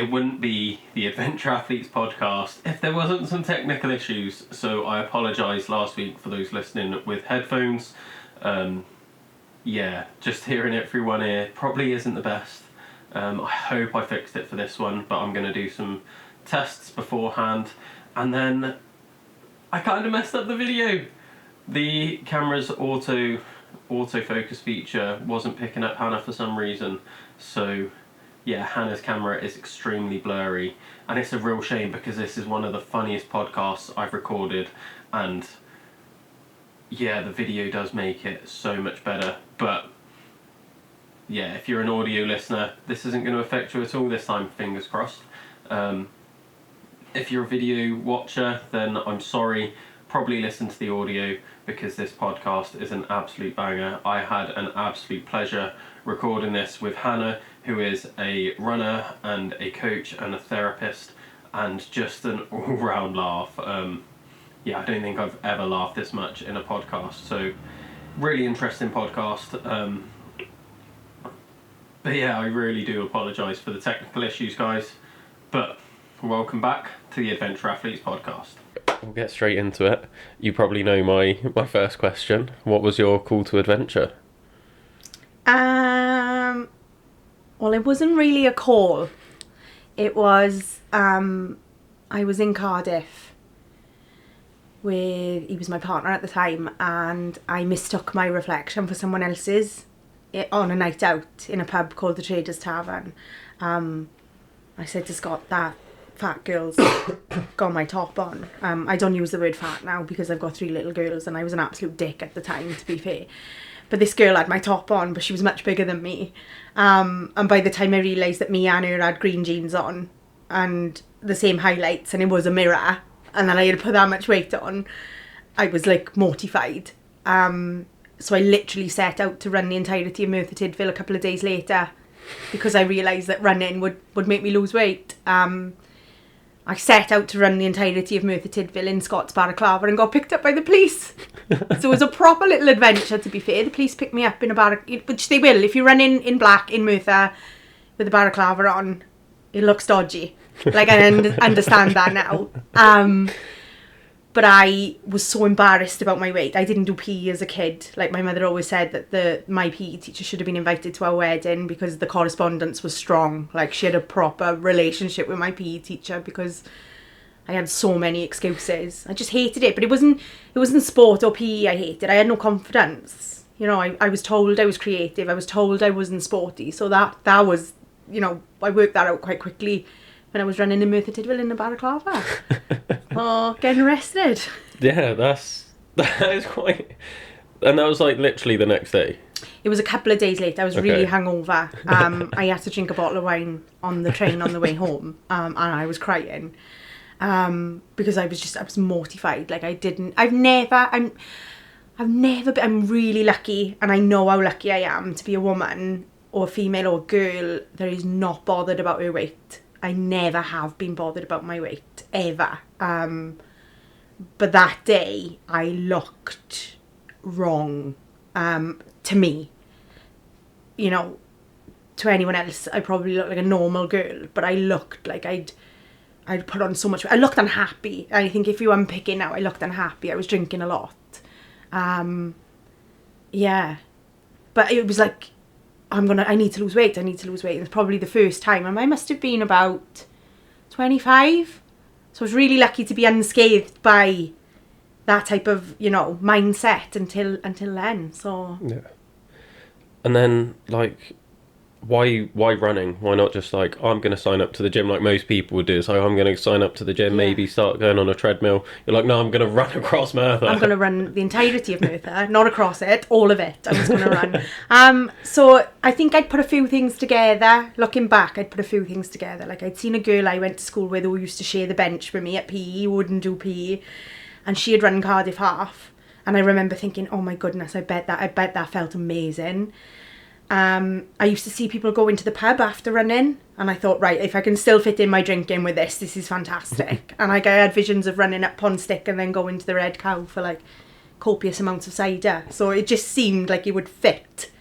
it wouldn't be the Adventure Athletes podcast if there wasn't some technical issues. So I apologise last week for those listening with headphones. Just hearing it through one ear probably isn't the best. I hope I fixed it for this one, but I'm going to do some tests beforehand. And then I kind of messed up the video. The camera's autofocus feature wasn't picking up Hannah for some reason. So yeah, Hannah's camera is extremely blurry. And it's a real shame because this is one of the funniest podcasts I've recorded. And yeah, the video does make it so much better. But yeah, if you're an audio listener, this isn't going to affect you at all this time, fingers crossed. If you're a video watcher, then I'm sorry. Probably listen to the audio because this podcast is an absolute banger. I had an absolute pleasure recording this with Hannah, who is a runner and a coach and a therapist and just an all-round laugh. I don't think I've ever laughed this much in a podcast. So really interesting podcast. But yeah, I really do apologise for the technical issues, guys. But welcome back to the Adventure Athletes podcast. We'll get straight into it. You probably know my first question. What was your call to adventure? Well, it wasn't really a call. It was, I was in Cardiff he was my partner at the time, and I mistook my reflection for someone else's on a night out in a pub called the Traders Tavern. I said to Scott, that fat girl's got my top on. I don't use the word fat now because I've got 3 little girls and I was an absolute dick at the time, to be fair. But this girl had my top on, but she was much bigger than me. And by the time I realised that me and her had green jeans on and the same highlights and it was a mirror and then I had put that much weight on, I was like mortified. So I literally set out to run the entirety of Merthyr Tydfil a couple of days later because I realised that running would make me lose weight. I set out to run the entirety of Merthyr Tydfil in Scott's balaclava and got picked up by the police. So it was a proper little adventure, to be fair. The police picked me up in a balaclava, which they will. If you run in black in Merthyr with a balaclava on, it looks dodgy. Like, I understand that now. But I was so embarrassed about my weight. I didn't do PE as a kid. Like, my mother always said that my PE teacher should have been invited to our wedding because the correspondence was strong. Like, she had a proper relationship with my PE teacher because I had so many excuses. I just hated it. But it wasn't sport or PE I hated. I had no confidence. You know, I was told I was creative. I was told I wasn't sporty. So that was, you know, I worked that out quite quickly when I was running in Merthyr Tydfil in the balaclava. Getting arrested. Yeah, that is quite... And that was like literally the next day? It was a couple of days later. I was really hungover. I had to drink a bottle of wine on the train on the way home. And I was crying. Because I was mortified. Like, I'm really lucky, and I know how lucky I am to be a woman or a female or a girl that is not bothered about her weight. I never have been bothered about my weight, ever. But that day, I looked wrong, to me. You know, to anyone else, I probably looked like a normal girl, but I looked like I'd put on so much. I looked unhappy. I think if you unpick it now, I looked unhappy. I was drinking a lot. Yeah. But it was like, I need to lose weight. And it's probably the first time. And I must have been about 25. So I was really lucky to be unscathed by that type of, you know, mindset until then. So yeah. And then, like, why running? Why not just like, I'm going to sign up to the gym like most people would do? So I'm going to sign up to the gym, maybe start going on a treadmill. You're like, no, I'm going to run across Merthyr. I'm going to run the entirety of Merthyr, not across it, all of it. I was going to run. So I think I'd put a few things together. Looking back, I'd put a few things together. Like, I'd seen a girl I went to school with who used to share the bench with me at PE, who wouldn't do PE. And she had run Cardiff half. And I remember thinking, oh my goodness, I bet that felt amazing. I used to see people go into the pub after running, and I thought, right, if I can still fit in my drinking with this is fantastic. And I had visions of running up Pond Stick and then going to the Red Cow for like copious amounts of cider. So it just seemed like it would fit.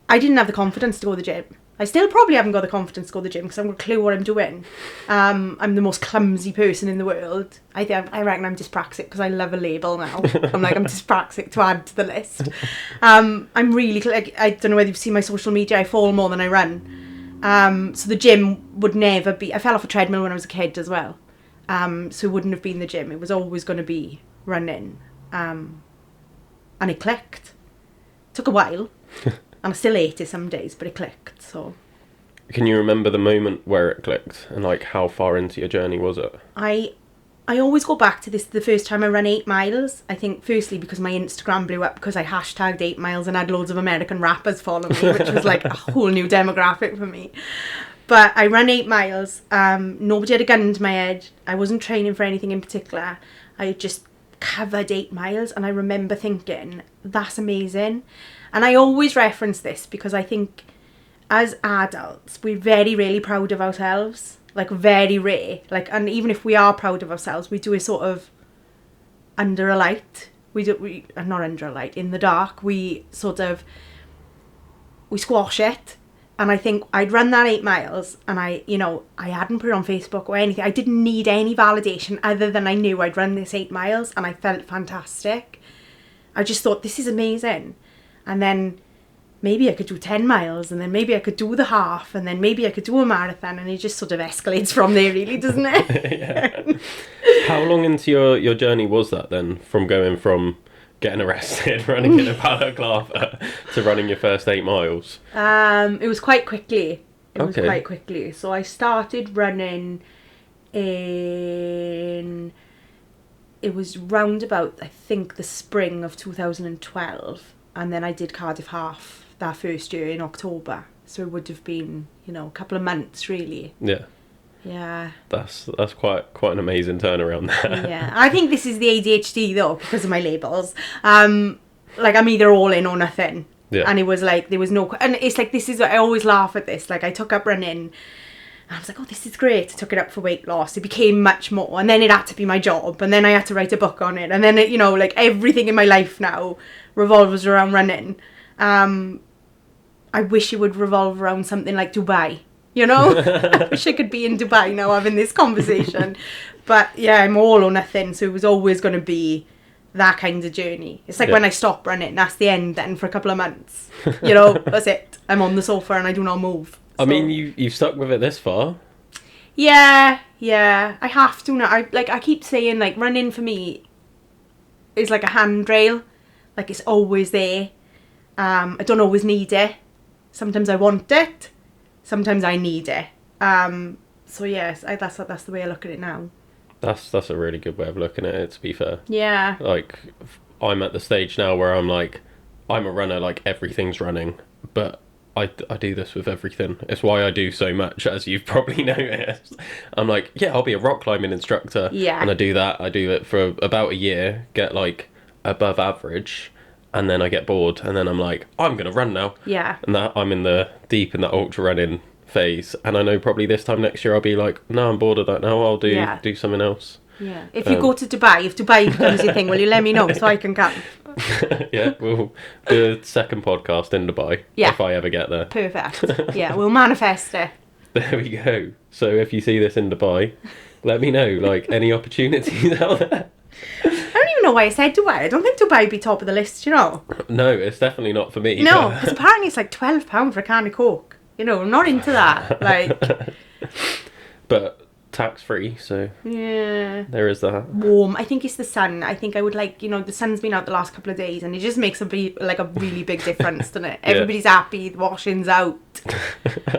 I didn't have the confidence to go to the gym. I still probably haven't got the confidence to go to the gym because I haven't got a clue what I'm doing. I'm the most clumsy person in the world. I reckon I'm dyspraxic because I love a label now. I'm dyspraxic to add to the list. I'm really, like, I don't know whether you've seen my social media, I fall more than I run. So the gym would never be, I fell off a treadmill when I was a kid as well. So it wouldn't have been the gym. It was always going to be running. And it clicked. Took a while. And I still hate it some days, but it clicked, so. Can you remember the moment where it clicked and like how far into your journey was it? I always go back to this, the first time I ran 8 miles. I think firstly because my Instagram blew up because I hashtagged 8 miles and had loads of American rappers follow me, which was like a whole new demographic for me. But I ran 8 miles. Nobody had a gun to my head. I wasn't training for anything in particular. I just covered 8 miles and I remember thinking, that's amazing. And I always reference this because I think as adults, we're very rarely proud of ourselves. Like, very rare. Like, and even if we are proud of ourselves, we do it sort of under a light. Not under a light, in the dark. We squash it. And I think I'd run that 8 miles and I hadn't put it on Facebook or anything. I didn't need any validation other than I knew I'd run this 8 miles and I felt fantastic. I just thought, this is amazing. And then maybe I could do 10 miles and then maybe I could do the half and then maybe I could do a marathon, and it just sort of escalates from there really, doesn't it? Yeah. How long into your journey was that then, from going from getting arrested, running in a balaclava to running your first 8 miles? It was quite quickly. So I started running it was round about, I think, the spring of 2012. And then I did Cardiff Half that first year in October. So it would have been, a couple of months, really. Yeah. Yeah. That's quite an amazing turnaround there. Yeah. I think this is the ADHD, though, because of my labels. Like, I'm either all in or nothing. Yeah. And it was like, there was no... And it's like, I always laugh at this. Like, I took up running... I was like, oh, this is great. I took it up for weight loss. It became much more. And then it had to be my job. And then I had to write a book on it. And then, like everything in my life now revolves around running. I wish it would revolve around something like Dubai. I wish I could be in Dubai now having this conversation. But yeah, I'm all or nothing. So it was always going to be that kind of journey. It's like when I stop running, that's the end then for a couple of months. That's it. I'm on the sofa and I do not move. I mean, you've stuck with it this far. Yeah, I have to now. I keep saying, like, running for me is like a handrail. Like, it's always there. I don't always need it. Sometimes I want it. Sometimes I need it. So yes, that's the way I look at it now. That's a really good way of looking at it, to be fair. Yeah. Like, I'm at the stage now where I'm like, I'm a runner, like everything's running, but I do this with everything. It's why I do so much, as you've probably noticed. I'm like, yeah, I'll be a rock climbing instructor. Yeah. And I do that. I do it for about a year, get like above average, and then I get bored, and then I'm like, I'm going to run now. Yeah. And that I'm deep in the ultra running phase. And I know probably this time next year I'll be like, no, I'm bored of that now. I'll do something else. Yeah. If you go to Dubai, if Dubai becomes your thing, will you let me know so I can come? Yeah, we'll do a second podcast in Dubai if I ever get there. Perfect. Yeah, we'll manifest it. There we go. So if you see this in Dubai, let me know, like, any opportunities out there. I don't even know why I said Dubai. I don't think Dubai would be top of the list, No, it's definitely not for me. No, because apparently it's like £12 for a can of Coke. I'm not into that. Like, but tax-free, so yeah, there is that. Warm. I think it's the sun. I think I would like, the sun's been out the last couple of days and it just makes a really big difference, doesn't it? Everybody's happy, the washing's out.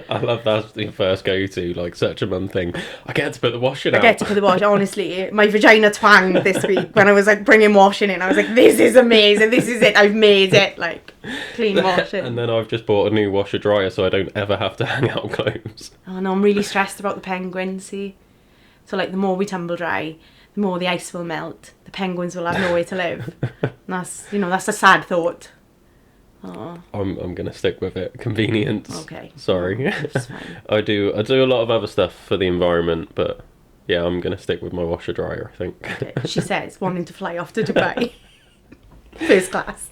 I love that's the first go-to, like, such a mum thing. I get to put the washing out. I get to put the washing, honestly. My vagina twanged this week when I was like bringing washing in. I was like, this is amazing, this is it, I've made it, like, clean washing. And then I've just bought a new washer dryer so I don't ever have to hang out clothes. Oh no, I'm really stressed about the penguins, see. So, like, the more we tumble dry, the more the ice will melt. The penguins will have nowhere to live. And that's a sad thought. Oh. I'm going to stick with it. Convenience. Okay. Sorry. That's fine. I do a lot of other stuff for the environment, but yeah, I'm going to stick with my washer dryer, I think. Okay. She says, wanting to fly off to Dubai. First class.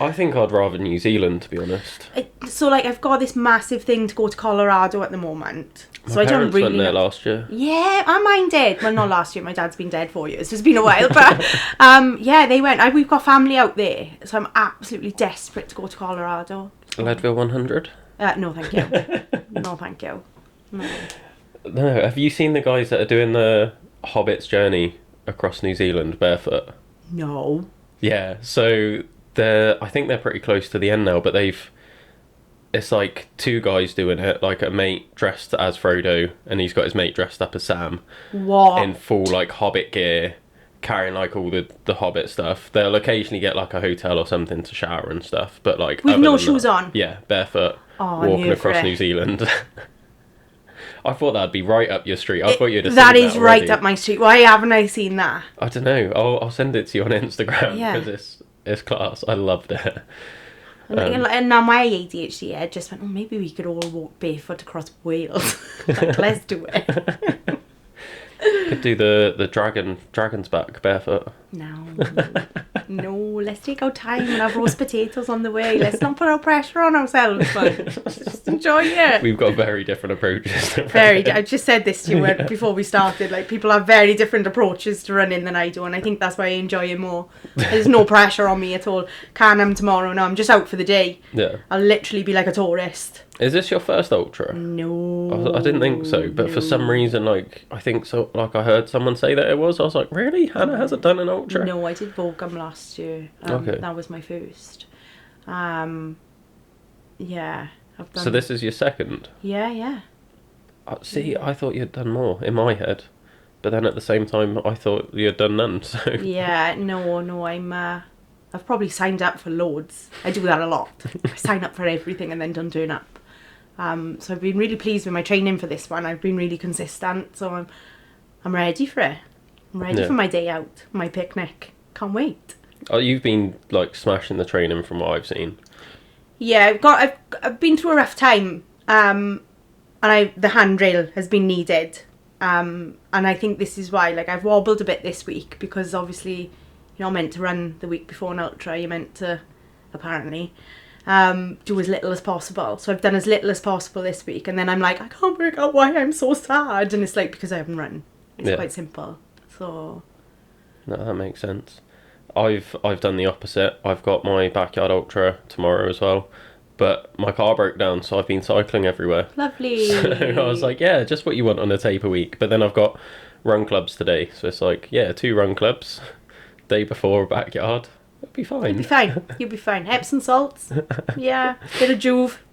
I think I'd rather New Zealand, to be honest. So, like, I've got this massive thing to go to Colorado at the moment. So My I don't parents really went there know. last year. Yeah, and mine did. Well, not last year. My dad's been dead 4 years, so it's been a while. But yeah, they went. We've got family out there, so I'm absolutely desperate to go to Colorado. Leadville 100? No, thank you. No, thank you. No. No, have you seen the guys that are doing the Hobbit's journey across New Zealand barefoot? No. Yeah, so I think they're pretty close to the end now, but it's like two guys doing it, like a mate dressed as Frodo, and he's got his mate dressed up as Sam. What? In full, like, Hobbit gear, carrying, like, all the Hobbit stuff. They'll occasionally get, like, a hotel or something to shower and stuff, but, like... With other no than shoes that, on? Yeah, barefoot, Oh, I'm walking here for across it. New Zealand. I thought that'd be right up your street. I thought you'd have seen That that is right already. up my street. Why haven't I seen that? I don't know. I'll send it to you on Instagram, Yeah. because it's class. I loved it. And now my ADHD head just went, maybe we could all walk barefoot across Wales. Like, let's do it. Could do the dragon's back barefoot. No, let's take our time and have roast potatoes on the way. Let's not put our pressure on ourselves, but just enjoy it. We've got very different approaches to I just said this to you before we started. Like, people have very different approaches to running than I do, and I think that's why I enjoy it more. There's no pressure on me at all. Can tomorrow? No, I'm just out for the day. Yeah. I'll literally be like a tourist. Is this your first ultra? No. I didn't think so, but for some reason, like, I think so. Like, I heard someone say that it was. I was like, really? Hannah hasn't done an ultra? No, I did Volcom last year. Okay. That was my first. Yeah, I've done. So this is your second? Yeah. See, I thought you'd done more in my head, but then at the same time, I thought you'd done none. So Yeah, no, I've probably signed up for loads. I do that a lot. I sign up for everything and then don't turn up. So I've been really pleased with my training for this one. I've been really consistent, so I'm ready for it. I'm ready for my day out, my picnic. Can't wait. Oh, you've been like smashing the training from what I've seen. Yeah, I've been through a rough time, and the handrail has been needed, and I think this is why. Like, I've wobbled a bit this week because obviously you're not meant to run the week before an ultra. You're meant to, apparently, do as little as possible. So I've done as little as possible this week, and then I'm like, I can't work out why I'm so sad, and it's like because I haven't run. It's quite simple. So no, that makes sense. I've done the opposite. I've got my backyard ultra tomorrow as well, but my car broke down, so I've been cycling everywhere. lovely. So I was like, yeah, just what you want on a taper week. But then I've got run clubs today, so it's like, yeah, 2 run clubs, day before a backyard. It'll be fine. You'll be fine. Epsom salts. Yeah, bit of Juve,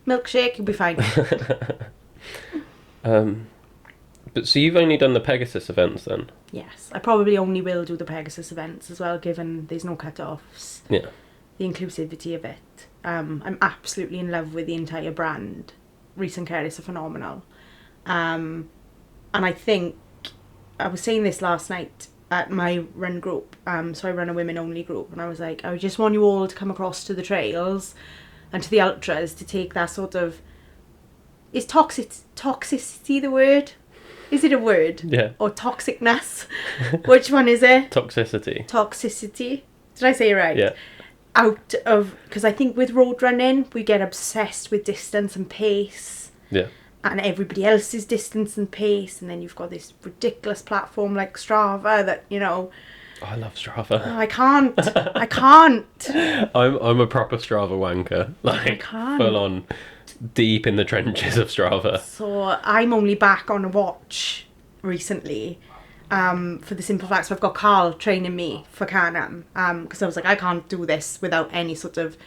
milkshake. You'll be fine. But so you've only done the Pegasus events then? Yes, I probably only will do the Pegasus events as well, given there's no cut-offs. Yeah. The inclusivity of it. I'm absolutely in love with the entire brand. Reece and Kerris are phenomenal. And I think, I was saying this last night at my run group, so I run a women-only group, and I was like, I just want you all to come across to the trails and to the ultras to take that sort of... Is toxicity the word? Is it a word? Yeah. Or toxicness? Which one is it? Toxicity. Toxicity. Did I say it right? Yeah. Out of... Because I think with road running, we get obsessed with distance and pace. Yeah. And everybody else's distance and pace. And then you've got this ridiculous platform like Strava that, you know... Oh, I love Strava. Oh, I can't. I can't. I'm a proper Strava wanker. Like, full on deep in the trenches of Strava. So I'm only back on a watch recently, for the simple fact, so I've got Carl training me for Can-Am, because I was like, I can't do this without any sort of,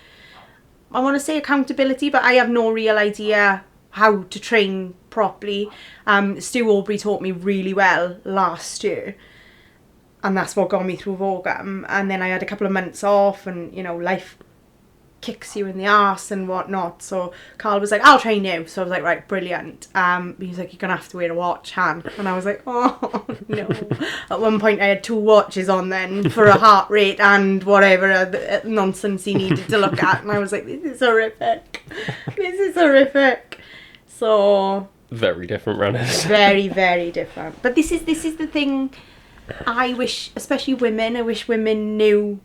I want to say accountability, but I have no real idea how to train properly. Stu Aubrey taught me really well last year, and that's what got me through Volcom. And then I had a couple of months off, and you know, life kicks you in the arse and whatnot. So Carl was like, I'll train you. So I was like, right, brilliant. He was like, you're gonna have to wear a watch, Han. And I was like, oh no. At one point I had 2 watches on then for a heart rate and whatever nonsense he needed to look at, and I was like, this is horrific. This is horrific. So Very different runners. very, very different. But this is the thing. I wish, especially women, I wish women knew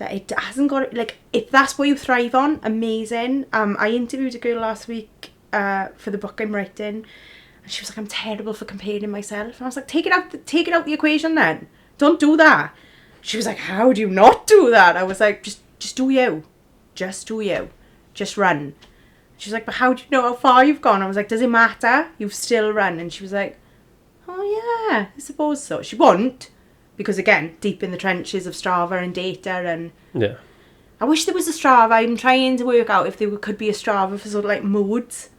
that it hasn't got, like, if that's what you thrive on, amazing. I interviewed a girl last week for the book I'm writing, and she was like, I'm terrible for comparing myself. And I was like, take it out the equation then. Don't do that. She was like, how do you not do that? I was like, just do you. Just do you. Just run. She's like, but how do you know how far you've gone? I was like, does it matter? You've still run. And she was like, oh yeah, I suppose so. She won't, because again, deep in the trenches of Strava and data, and Yeah. I wish there was a Strava. I'm trying to work out if there could be a Strava for sort of like moods.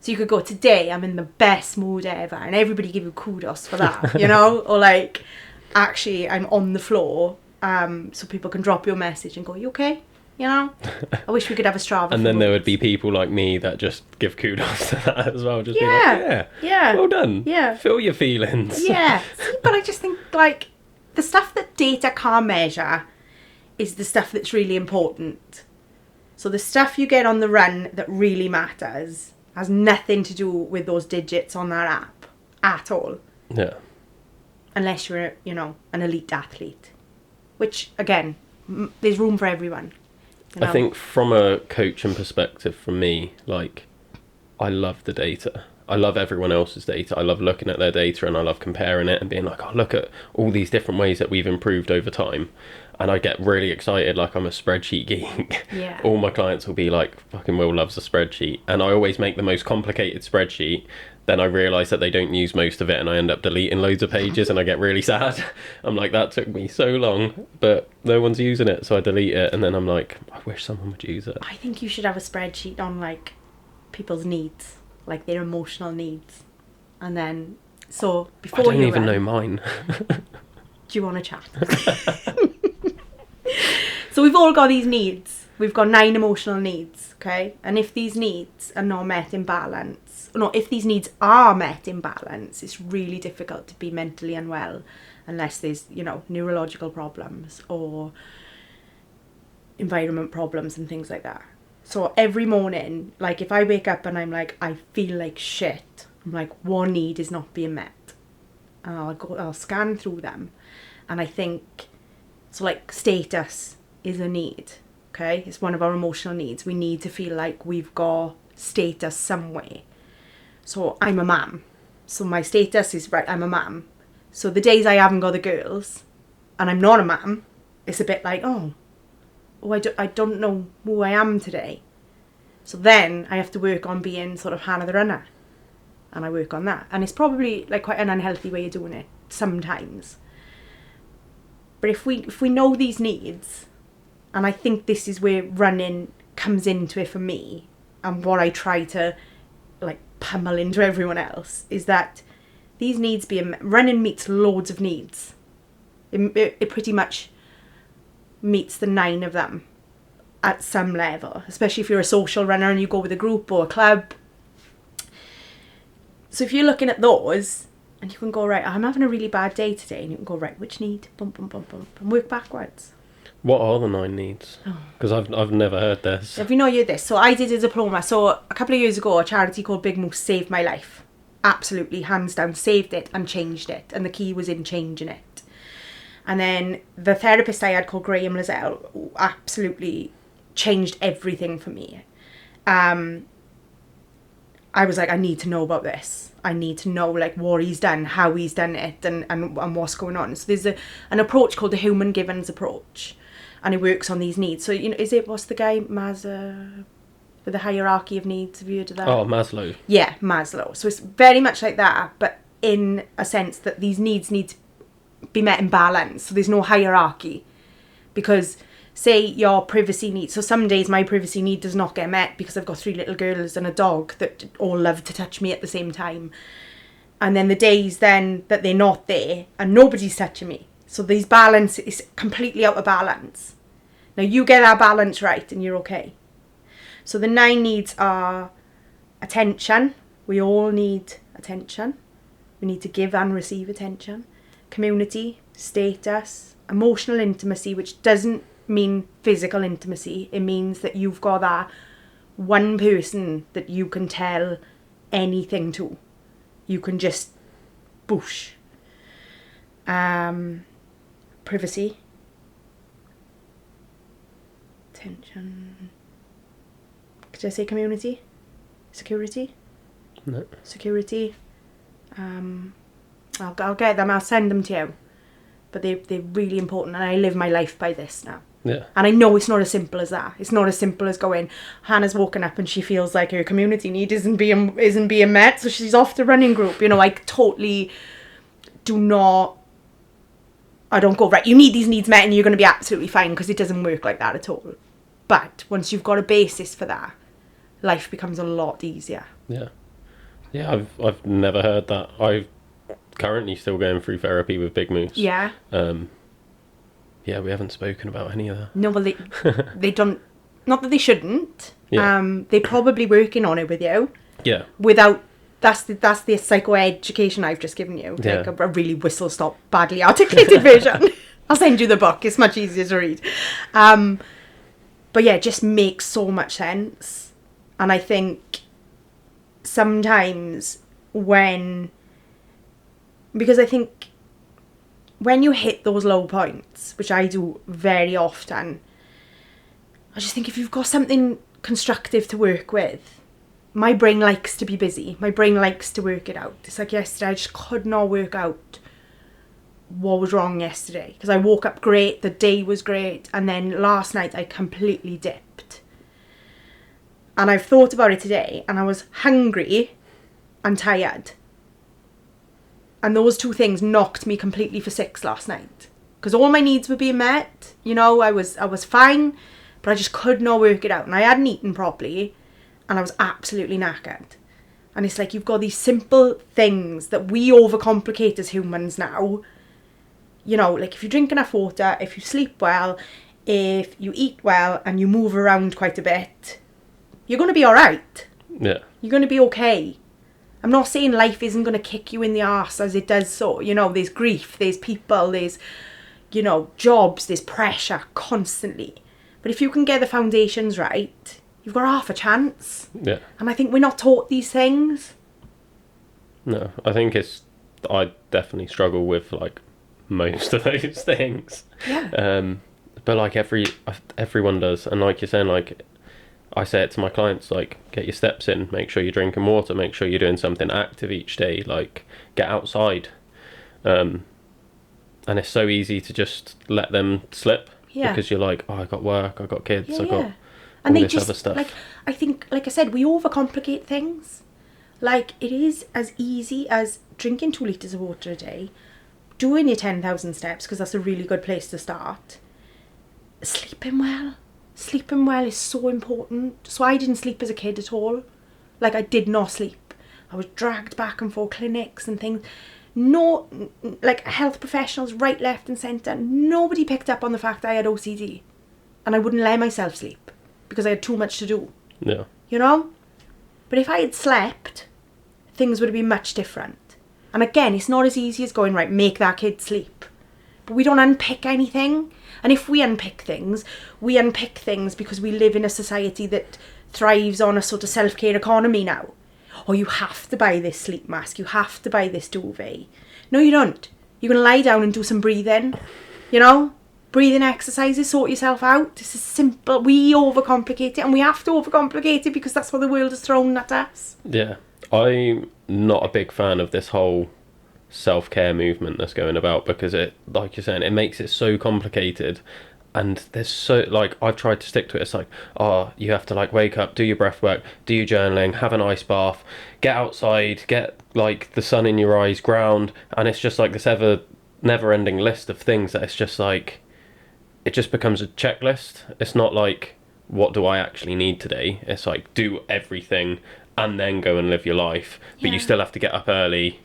So you could go, today I'm in the best mood ever, and everybody give you kudos for that, you know? Or like, actually I'm on the floor, so people can drop you a message and go, you okay? You know? I wish we could have a Strava. And then for there moods. would be people like me that just give kudos to that as well. Just Yeah. be like, Yeah. well done. Yeah. Feel your feelings. Yeah. See, but I just think, like, the stuff that data can't measure is the stuff that's really important. So the stuff you get on the run that really matters has nothing to do with those digits on that app at all. Yeah. Unless you're, you know, an elite athlete. Which, again, there's room for everyone. You know? I think from a coaching perspective, for me, like, I love the data. I love everyone else's data. I love looking at their data, and I love comparing it and being like, oh, look at all these different ways that we've improved over time. And I get really excited, like I'm a spreadsheet geek. Yeah. All my clients will be like, fucking Will loves a spreadsheet. And I always make the most complicated spreadsheet. Then I realise that they don't use most of it, and I end up deleting loads of pages, and I get really sad. I'm like, that took me so long, but no one's using it, so I delete it. And then I'm like, I wish someone would use it. I think you should have a spreadsheet on, like, people's needs, like their emotional needs. And then, so before I don't you even run, know mine. do you want to chat? So we've all got these needs. We've got 9 emotional needs, okay? And if these needs are not met in balance, no, if these needs are met in balance, it's really difficult to be mentally unwell unless there's, you know, neurological problems or environment problems and things like that. So every morning, like if I wake up and I'm like, I feel like shit, I'm like, one need is not being met. And I'll scan through them. And I think, so like status is a need, okay? It's one of our emotional needs. We need to feel like we've got status somewhere. So I'm a mum. So my status is, right, I'm a mum. So the days I haven't got the girls and I'm not a mum, it's a bit like, I don't know who I am today. So then I have to work on being sort of Hannah the runner. And I work on that. And it's probably like quite an unhealthy way of doing it sometimes. But if we know these needs, and I think this is where running comes into it for me, and what I try to like pummel into everyone else, is that these needs running meets loads of needs. It pretty much meets the 9 of them at some level, especially if you're a social runner and you go with a group or a club. So if you're looking at those, and you can go, right, I'm having a really bad day today, and you can go, right, which need? Bump, bump, bump, bump, and work backwards. What are the 9 needs? Because I've never heard this. Have you know you're this? So I did a diploma. So a couple of years ago, a charity called Big Moose saved my life. Absolutely, hands down, saved it and changed it. And the key was in changing it. And then the therapist I had called Graham Lizelle absolutely changed everything for me. I was like, I need to know about this. I need to know like what he's done, how he's done it, and what's going on. So there's an approach called the human givens approach, and it works on these needs. So, you know, what's the guy, Maslow, with the hierarchy of needs? Have you heard of that? Oh, Maslow. Yeah, Maslow. So it's very much like that, but in a sense that these needs need to be met in balance. So there's no hierarchy, because say your privacy need. So some days my privacy need does not get met because I've got 3 little girls and a dog that all love to touch me at the same time. And then the days then that they're not there and nobody's touching me. So these balance is completely out of balance. Now you get that balance right and you're okay. So the 9 needs are attention. We all need attention. We need to give and receive attention. Community, status, emotional intimacy, which doesn't mean physical intimacy. It means that you've got that one person that you can tell anything to. You can just boosh. Privacy. Attention. Could I say community? Security? No. Security. I'll get them. I'll send them to you. But they're really important, and I live my life by this now. Yeah. And I know it's not as simple as that. It's not as simple as going, Hannah's woken up and she feels like her community need isn't being met, so she's off the running group. You know, I totally do not. I don't go, right, you need these needs met and you're going to be absolutely fine, because it doesn't work like that at all. But once you've got a basis for that, life becomes a lot easier. Yeah. Yeah, I've never heard that. I'm currently still going through therapy with Big Moose. Yeah. Yeah, we haven't spoken about any of that. No, well, they don't. Not that they shouldn't. Yeah. They're probably working on it with you. Yeah. Without. That's the psychoeducation I've just given you. Yeah. Like a really whistle-stop, badly articulated version. I'll send you the book. It's much easier to read. But yeah, it just makes so much sense. And I think sometimes because I think when you hit those low points, which I do very often, I just think if you've got something constructive to work with, my brain likes to be busy. My brain likes to work it out. It's like yesterday, I just could not work out what was wrong yesterday. Because I woke up great, the day was great, and then last night I completely dipped. And I've thought about it today, and I was hungry and tired. And those two things knocked me completely for six last night. Because all my needs were being met. You know, I was fine, but I just could not work it out. And I hadn't eaten properly, and I was absolutely knackered. And it's like you've got these simple things that we overcomplicate as humans now. You know, like if you drink enough water, if you sleep well, if you eat well, and you move around quite a bit, you're going to be all right. Yeah. You're going to be okay. I'm not saying life isn't going to kick you in the arse as it does so. You know, there's grief, there's people, there's, you know, jobs, there's pressure constantly. But if you can get the foundations right, you've got half a chance. Yeah. And I think we're not taught these things. No, I think I definitely struggle with like most of those things. Yeah. But like everyone does, and like you're saying, like I say it to my clients, like get your steps in, make sure you're drinking water, make sure you're doing something active each day, like get outside. And it's so easy to just let them slip. Yeah. Because you're like, oh, I got work, I got kids, I got and all they this just, other stuff. like, I think, like I said, we overcomplicate things. Like, it is as easy as drinking 2 litres of water a day, doing your 10,000 steps, because that's a really good place to start. Sleeping well. Sleeping well is so important. So I didn't sleep as a kid at all. Like, I did not sleep. I was dragged back and forth clinics and things. No, like, health professionals, right, left and centre, nobody picked up on the fact that I had OCD. And I wouldn't let myself sleep because I had too much to do. Yeah. You know? But if I had slept, things would have been much different. And again, it's not as easy as going, right, make that kid sleep. But we don't unpick anything. And if we unpick things because we live in a society that thrives on a sort of self-care economy now. Or you have to buy this sleep mask, you have to buy this duvet. No, you don't. You're going to lie down and do some breathing, you know? Breathing exercises, sort yourself out. This is simple. We overcomplicate it, and we have to overcomplicate it because that's what the world has thrown at us. Yeah. I'm not a big fan of this whole self-care movement that's going about, because it, like you're saying, it makes it so complicated. And there's so, like, I've tried to stick to it. It's like, oh, you have to, like, wake up, do your breath work, do your journaling, have an ice bath, get outside, get, like, the sun in your eyes, ground. And it's just, like, this never-ending list of things that it's just, like, it just becomes a checklist. It's not, like, what do I actually need today? It's, like, do everything and then go and live your life. But you still have to get up early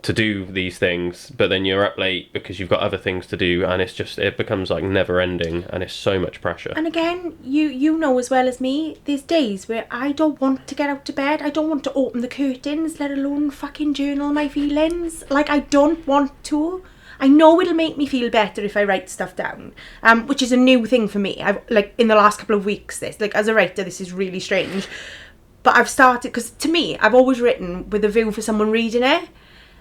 to do these things, but then you're up late because you've got other things to do, and it becomes like never ending, and it's so much pressure. And again, you know as well as me, there's days where I don't want to get out to bed, I don't want to open the curtains, let alone fucking journal my feelings. Like, I don't want to. I know it'll make me feel better if I write stuff down, which is a new thing for me. I've, like, in the last couple of weeks, this, like, as a writer, this is really strange, but I've started, because to me, I've always written with a view for someone reading it.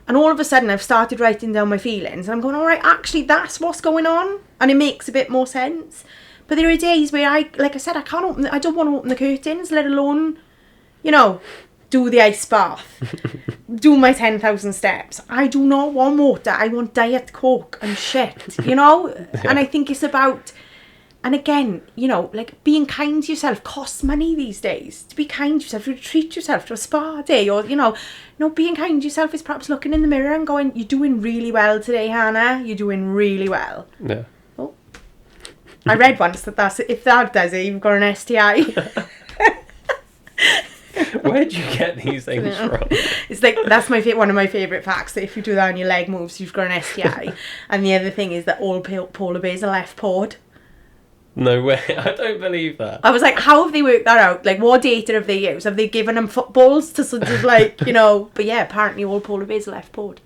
And all of a sudden, I've started writing down my feelings. And I'm going, all right, actually, that's what's going on. And it makes a bit more sense. But there are days where I don't want to open the curtains, let alone, you know, do the ice bath, do my 10,000 steps. I do not want water. I want Diet Coke and shit, you know? Yeah. And I think it's about, and again, you know, like being kind to yourself costs money these days. To be kind to yourself, to treat yourself to a spa day, or, you know, being kind to yourself is perhaps looking in the mirror and going, you're doing really well today, Hannah. You're doing really well. Yeah. Oh. I read once that if that does it, you've got an STI. Where'd you get these things from? It's like, that's one of my favourite facts, that if you do that on your leg moves, you've got an STI. And the other thing is that all polar bears are left pawed. No way. I don't believe that. I was like, how have they worked that out? Like, what data have they used? Have they given them footballs to sort of like, you know? But yeah, apparently all polar bears are left pawed.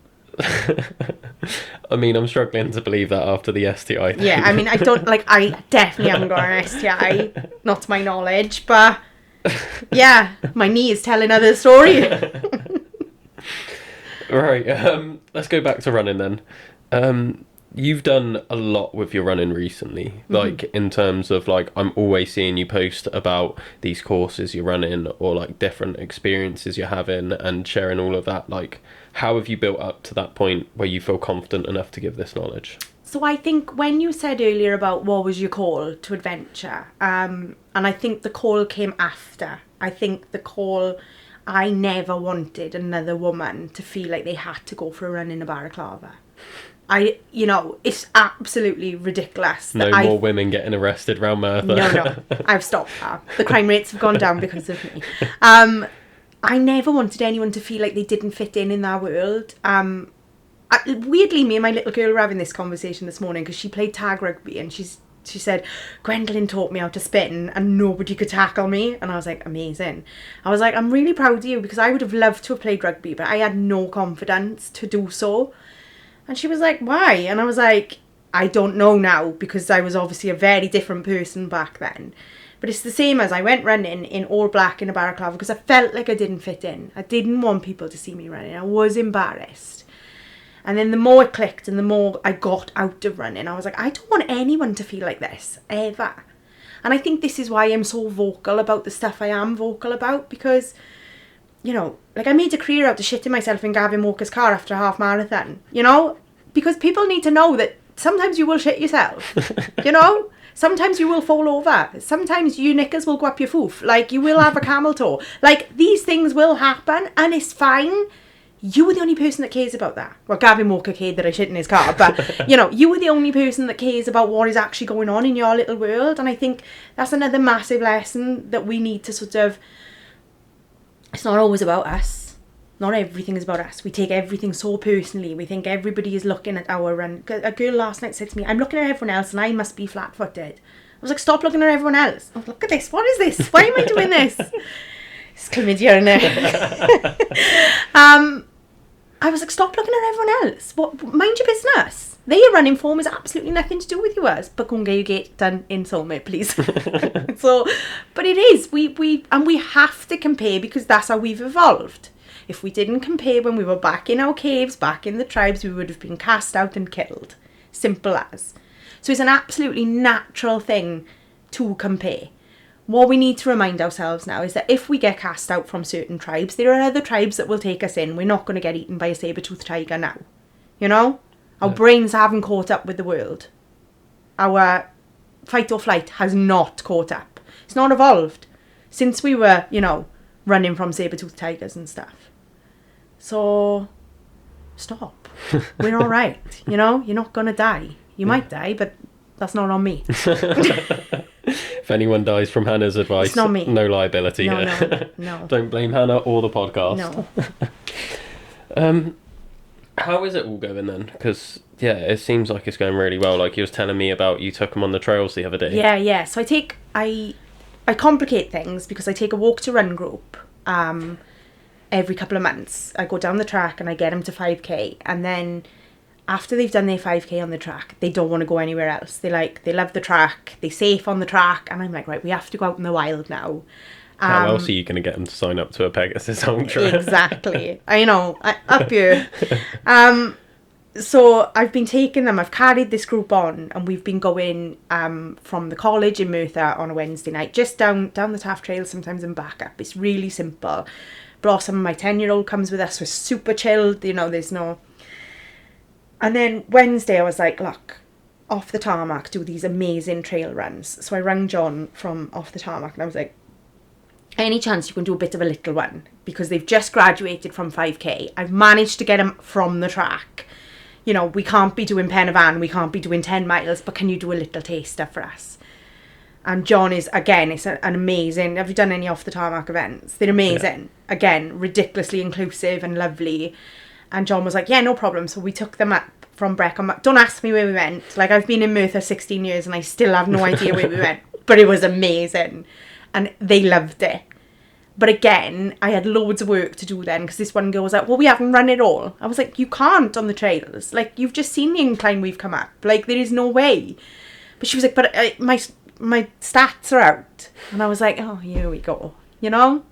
I mean, I'm struggling to believe that after the STI thing. Yeah, I mean, I definitely haven't got an STI, not to my knowledge, but yeah, my knee is telling another story. Right, let's go back to running then. You've done a lot with your running recently, like in terms of like, I'm always seeing you post about these courses you're running or like different experiences you're having and sharing all of that. Like, how have you built up to that point where you feel confident enough to give this knowledge? So I think when you said earlier about what was your call to adventure, and I think the call came after. I think the call, I never wanted another woman to feel like they had to go for a run in a balaclava. You know, it's absolutely ridiculous. No more women getting arrested round Merthyr. No, I've stopped that. The crime rates have gone down because of me. I never wanted anyone to feel like they didn't fit in that world. Weirdly, me and my little girl were having this conversation this morning because she played tag rugby and she said, Gwendolyn taught me how to spin and nobody could tackle me. And I was like, amazing. I was like, I'm really proud of you, because I would have loved to have played rugby, but I had no confidence to do so. And she was like, why? And I was like, I don't know now, because I was obviously a very different person back then. But it's the same as I went running in all black in a balaclava because I felt like I didn't fit in. I didn't want people to see me running. I was embarrassed. And then the more it clicked and the more I got out of running, I was like, I don't want anyone to feel like this, ever. And I think this is why I'm so vocal about the stuff I am vocal about, because, you know, like, I made a career out of shitting myself in Gavin Walker's car after a half marathon, you know, because people need to know that sometimes you will shit yourself, you know, sometimes you will fall over, sometimes your knickers will go up your foof, like, you will have a camel toe, like, these things will happen and it's fine. You were the only person that cares about that. Well, Gavin Walker cared that I shit in his car, but, you know, you were the only person that cares about what is actually going on in your little world. And I think that's another massive lesson that we need to sort of, it's not always about us. Not everything is about us. We take everything so personally. We think everybody is looking at our run. A girl last night said to me, I'm looking at everyone else and I must be flat-footed. I was like, stop looking at everyone else. I was like, look at this. What is this? Why am I doing this? It's chlamydia in there. I was like, stop looking at everyone else. Mind your business. Their running form has absolutely nothing to do with yours. But go and get your gate done in Soulmate, please. So, but it is. We have to compare because that's how we've evolved. If we didn't compare when we were back in our caves, back in the tribes, we would have been cast out and killed. Simple as. So it's an absolutely natural thing to compare. What we need to remind ourselves now is that if we get cast out from certain tribes, there are other tribes that will take us in. We're not going to get eaten by a saber-toothed tiger now. You know? Our brains haven't caught up with the world. Our fight or flight has not caught up. It's not evolved since we were, you know, running from saber-toothed tigers and stuff. So, stop. We're all right. You know? You're not going to die. You might die, but that's not on me. If anyone dies from Hannah's advice, it's not me. No liability. No. Don't blame Hannah or the podcast. No. How is it all going then? Because, yeah, it seems like it's going really well. Like you was telling me about, you took them on the trails the other day. Yeah. So I complicate things because I take a walk to run group every couple of months. I go down the track and I get them to 5k, and then after they've done their 5k on the track, they don't want to go anywhere else. They love the track, they're safe on the track, and I'm like, right, we have to go out in the wild now. How else are you going to get them to sign up to a Pegasus Ultra? Exactly. I know, up here. So I've been taking them, I've carried this group on, and we've been going from the college in Merthyr on a Wednesday night, just down the Taff Trail, sometimes and back up. It's really simple. Blossom, my 10-year-old, comes with us. We're super chilled, you know, there's no... And then Wednesday I was like, look, off the tarmac, do these amazing trail runs. So I rang John from off the tarmac and I was like, any chance you can do a bit of a little one? Because they've just graduated from 5k. I've managed to get them from the track. You know, we can't be doing Pen y Fan, we can't be doing 10 miles, but can you do a little taster for us? And John is, again, it's an amazing... Have you done any off the tarmac events? They're amazing. Yeah. Again, ridiculously inclusive and lovely. And John was like, yeah, no problem. So we took them up from Brecon. Don't ask me where we went. Like, I've been in Merthyr 16 years and I still have no idea where we went. But it was amazing. And they loved it. But again, I had loads of work to do then, because this one girl was like, well, we haven't run it all. I was like, you can't on the trails. Like, you've just seen the incline we've come up. Like, there is no way. But she was like, but my stats are out. And I was like, oh, here we go. You know?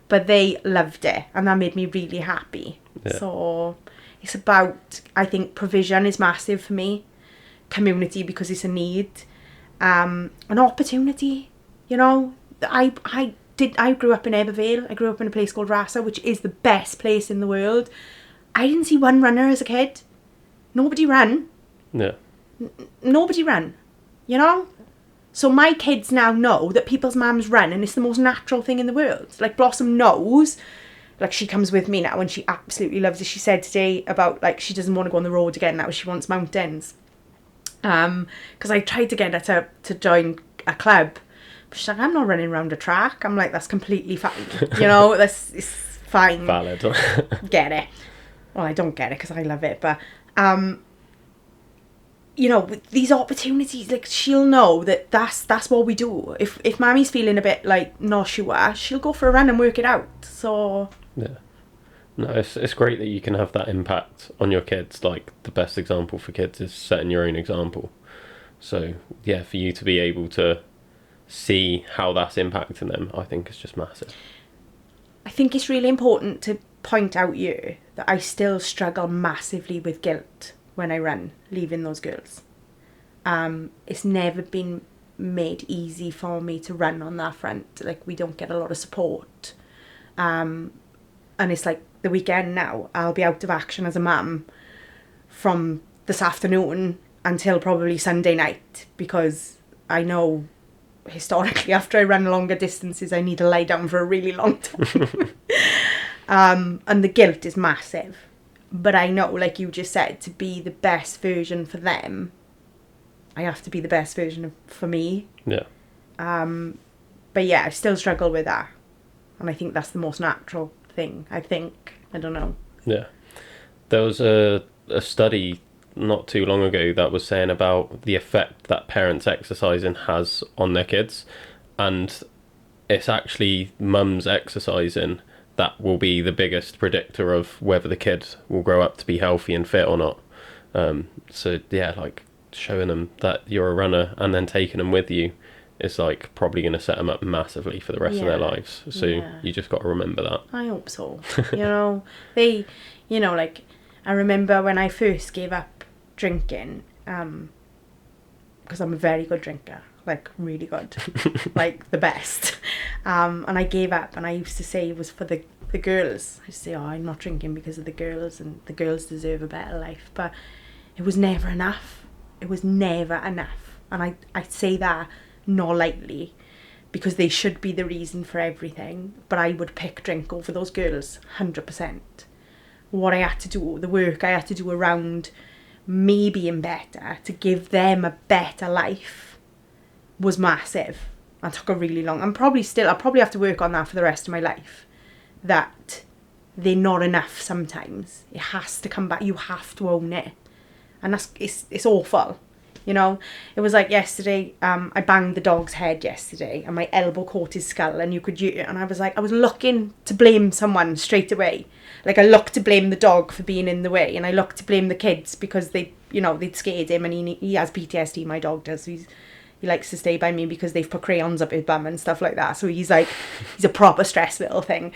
But they loved it. And that made me really happy. Yeah. So it's about, I think, provision is massive for me. Community, because it's a need. An opportunity. You know? I grew up in Ebervale. I grew up in a place called Rasa, which is the best place in the world. I didn't see one runner as a kid. Nobody ran. Yeah. Nobody ran. You know? So my kids now know that people's mums run and it's the most natural thing in the world. Like, Blossom knows. Like, she comes with me now and she absolutely loves it. She said today about, like, she doesn't want to go on the road again now. She wants mountains. Because I tried to get her to join a club. She's like, I'm not running around a track. I'm like, that's completely fine. You know, it's fine. Valid. Get it. Well, I don't get it because I love it. But, you know, with these opportunities, like, she'll know that that's what we do. If Mammy's feeling a bit, like, not sure, she'll go for a run and work it out. So... Yeah. No, it's great that you can have that impact on your kids. Like, the best example for kids is setting your own example. So, yeah, for you to be able to see how that's impacting them, I think is just massive. I think it's really important to point out here that I still struggle massively with guilt when I run, leaving those girls. It's never been made easy for me to run on that front. Like, we don't get a lot of support. And it's like the weekend now, I'll be out of action as a mum from this afternoon until probably Sunday night, because I know historically after I run longer distances I need to lie down for a really long time. And the guilt is massive, but I know, like you just said, to be the best version for them I have to be the best version for me. Yeah. But yeah, I still struggle with that, and I think that's the most natural thing. I don't know. Yeah, there was a study not too long ago that was saying about the effect that parents exercising has on their kids, and it's actually mums exercising that will be the biggest predictor of whether the kid will grow up to be healthy and fit or not. So yeah, like showing them that you're a runner and then taking them with you is like probably going to set them up massively for the rest of their lives. So you just got to remember that. I hope so. Like I remember when I first gave up drinking, because I'm a very good drinker, like really good, like the best. And I gave up, and I used to say it was for the girls. I used to say, oh, I'm not drinking because of the girls, and the girls deserve a better life. But it was never enough. It was never enough. And I say that not lightly, because they should be the reason for everything. But I would pick drink over those girls, 100%. What I had to do, the work I had to do around me being better to give them a better life was massive. And took a really long, I'll probably have to work on that for the rest of my life. That they're not enough sometimes. It has to come back. You have to own it. And it's awful. You know, it was like yesterday, I banged the dog's head yesterday and my elbow caught his skull, and I was looking to blame someone straight away. Like, I looked to blame the dog for being in the way, and I looked to blame the kids because they'd scared him, and he has PTSD, my dog does. So he likes to stay by me because they've put crayons up his bum and stuff like that. So he's a proper stress little thing.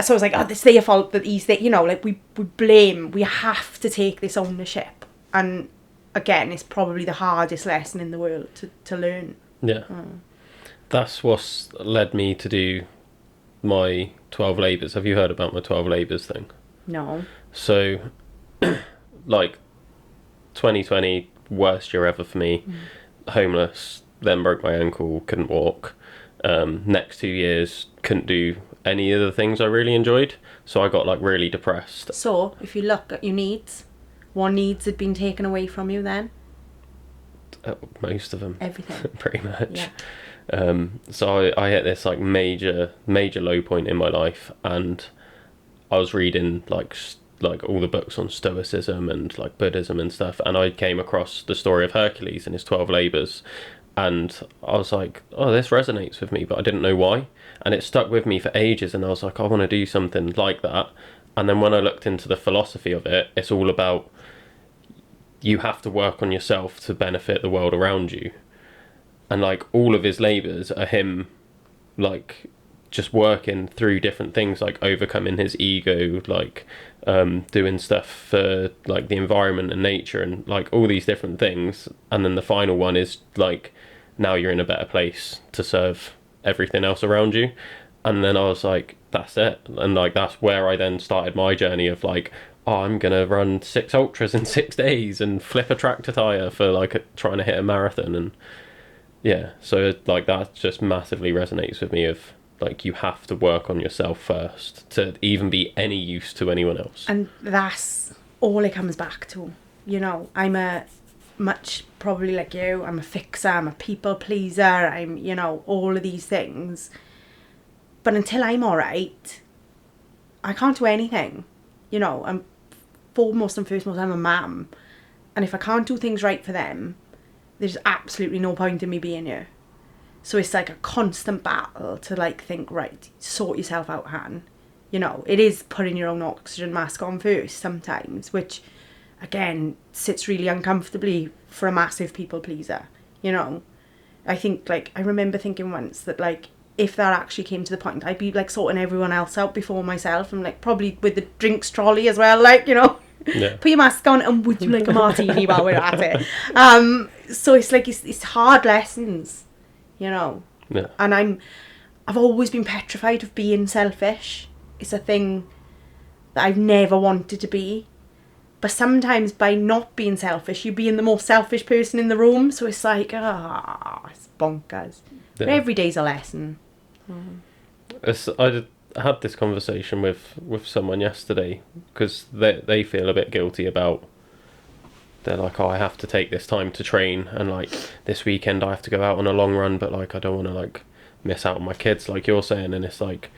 So I was like, oh, it's their fault that he's there. You know, like we blame. We have to take this ownership. And again, it's probably the hardest lesson in the world to learn. Yeah. That's what's led me to do my 12 labours. Have you heard about my 12 labours thing? No. So, like, 2020, worst year ever for me. Homeless, then broke my ankle, couldn't walk. Next 2 years, couldn't do any of the things I really enjoyed. So I got, like, really depressed. So, if you look at your needs, what needs had been taken away from you then? Most of them. Everything. Pretty much. Yeah. So I hit this, like, major low point in my life, and I was reading, like all the books on Stoicism and, like, Buddhism and stuff, and I came across the story of Hercules and his 12 labours, and I was like, oh, this resonates with me, but I didn't know why, and it stuck with me for ages, and I was like, I want to do something like that. And then when I looked into the philosophy of it, it's all about you have to work on yourself to benefit the world around you. And, like, all of his labours are him, like, just working through different things, like overcoming his ego, like doing stuff for, like, the environment and nature and, like, all these different things. And then the final one is, like, now you're in a better place to serve everything else around you. And then I was like, that's it. And, like, that's where I then started my journey of, like, oh, I'm gonna run 6 ultras in 6 days and flip a tractor tire for, like, trying to hit a marathon. And yeah, so, like, that just massively resonates with me of, like, you have to work on yourself first to even be any use to anyone else. And that's all it comes back to. You know, I'm probably like you, I'm a fixer, I'm a people pleaser, I'm, you know, all of these things. But until I'm alright, I can't do anything. You know, I'm foremost and firstmost, I'm a mum. And if I can't do things right for them, there's absolutely no point in me being here. So it's like a constant battle to, like, think, right, sort yourself out, Han. You know, it is putting your own oxygen mask on first sometimes, which, again, sits really uncomfortably for a massive people pleaser, you know. I think, like, I remember thinking once that, like, if that actually came to the point, I'd be, like, sorting everyone else out before myself, and, like, probably with the drinks trolley as well, like, you know. Yeah. Put your mask on, and would you like a martini while we're at it? So it's like, it's hard lessons. You know, Yeah. And I've always been petrified of being selfish. It's a thing that I've never wanted to be. But sometimes by not being selfish, you're being the most selfish person in the room. So it's like, it's bonkers. Yeah. But every day's a lesson. I had this conversation with someone yesterday because they feel a bit guilty about. They're like, oh, I have to take this time to train, and, like, this weekend I have to go out on a long run, but, like, I don't want to, like, miss out on my kids, like you're saying. And it's like,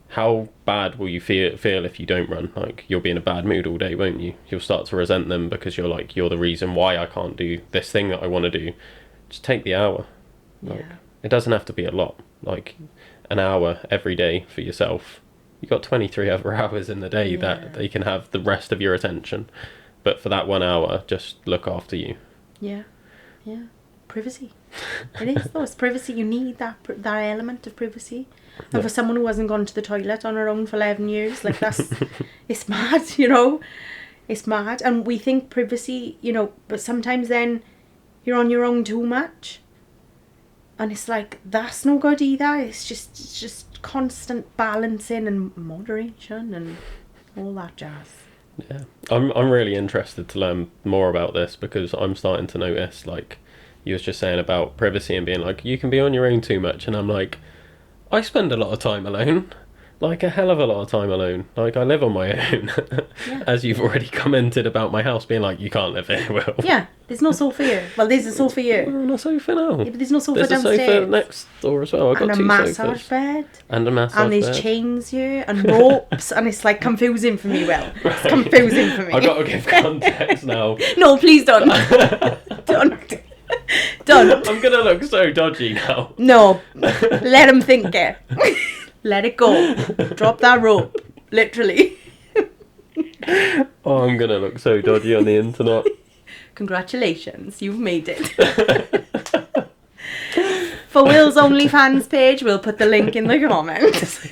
how bad will you feel if you don't run? Like, you'll be in a bad mood all day, won't you? You'll start to resent them because you're like, you're the reason why I can't do this thing that I want to do. Just take the hour. Like, it doesn't have to be a lot. Like, an hour every day for yourself. You've got 23 other hours in the day that you can have the rest of your attention. But for that 1 hour, just look after you. Yeah. Privacy. It is, though. It's privacy. You need that element of privacy. And for someone who hasn't gone to the toilet on her own for 11 years, like, that's, it's mad, you know. It's mad. And we think privacy, you know, but sometimes then you're on your own too much. And it's like, that's no good either. It's just constant balancing and moderation and all that jazz. Yeah, I'm really interested to learn more about this because I'm starting to notice, like you was just saying about privacy and being like, you can be on your own too much, and I'm like, I spend a lot of time alone, like a hell of a lot of time alone. Like, I live on my own. As you've already commented about my house being like, you can't live here, Will. Yeah, there's no sofa here. Well, there's a sofa here. We're on a sofa now. Yeah, but there's no sofa downstairs. There's a sofa next door as well. I've got 2 sofas. And a massage bed. And a massage bed. And there's chains here and ropes, and it's, like, confusing for me, Will. It's confusing for me. I've got to give context now. No, please don't. Don't. I'm going to look so dodgy now. No. Let him think it. Let it go. Drop that rope. Literally. Oh, I'm going to look so dodgy on the internet. Congratulations, you've made it. For Will's OnlyFans page, we'll put the link in the comments.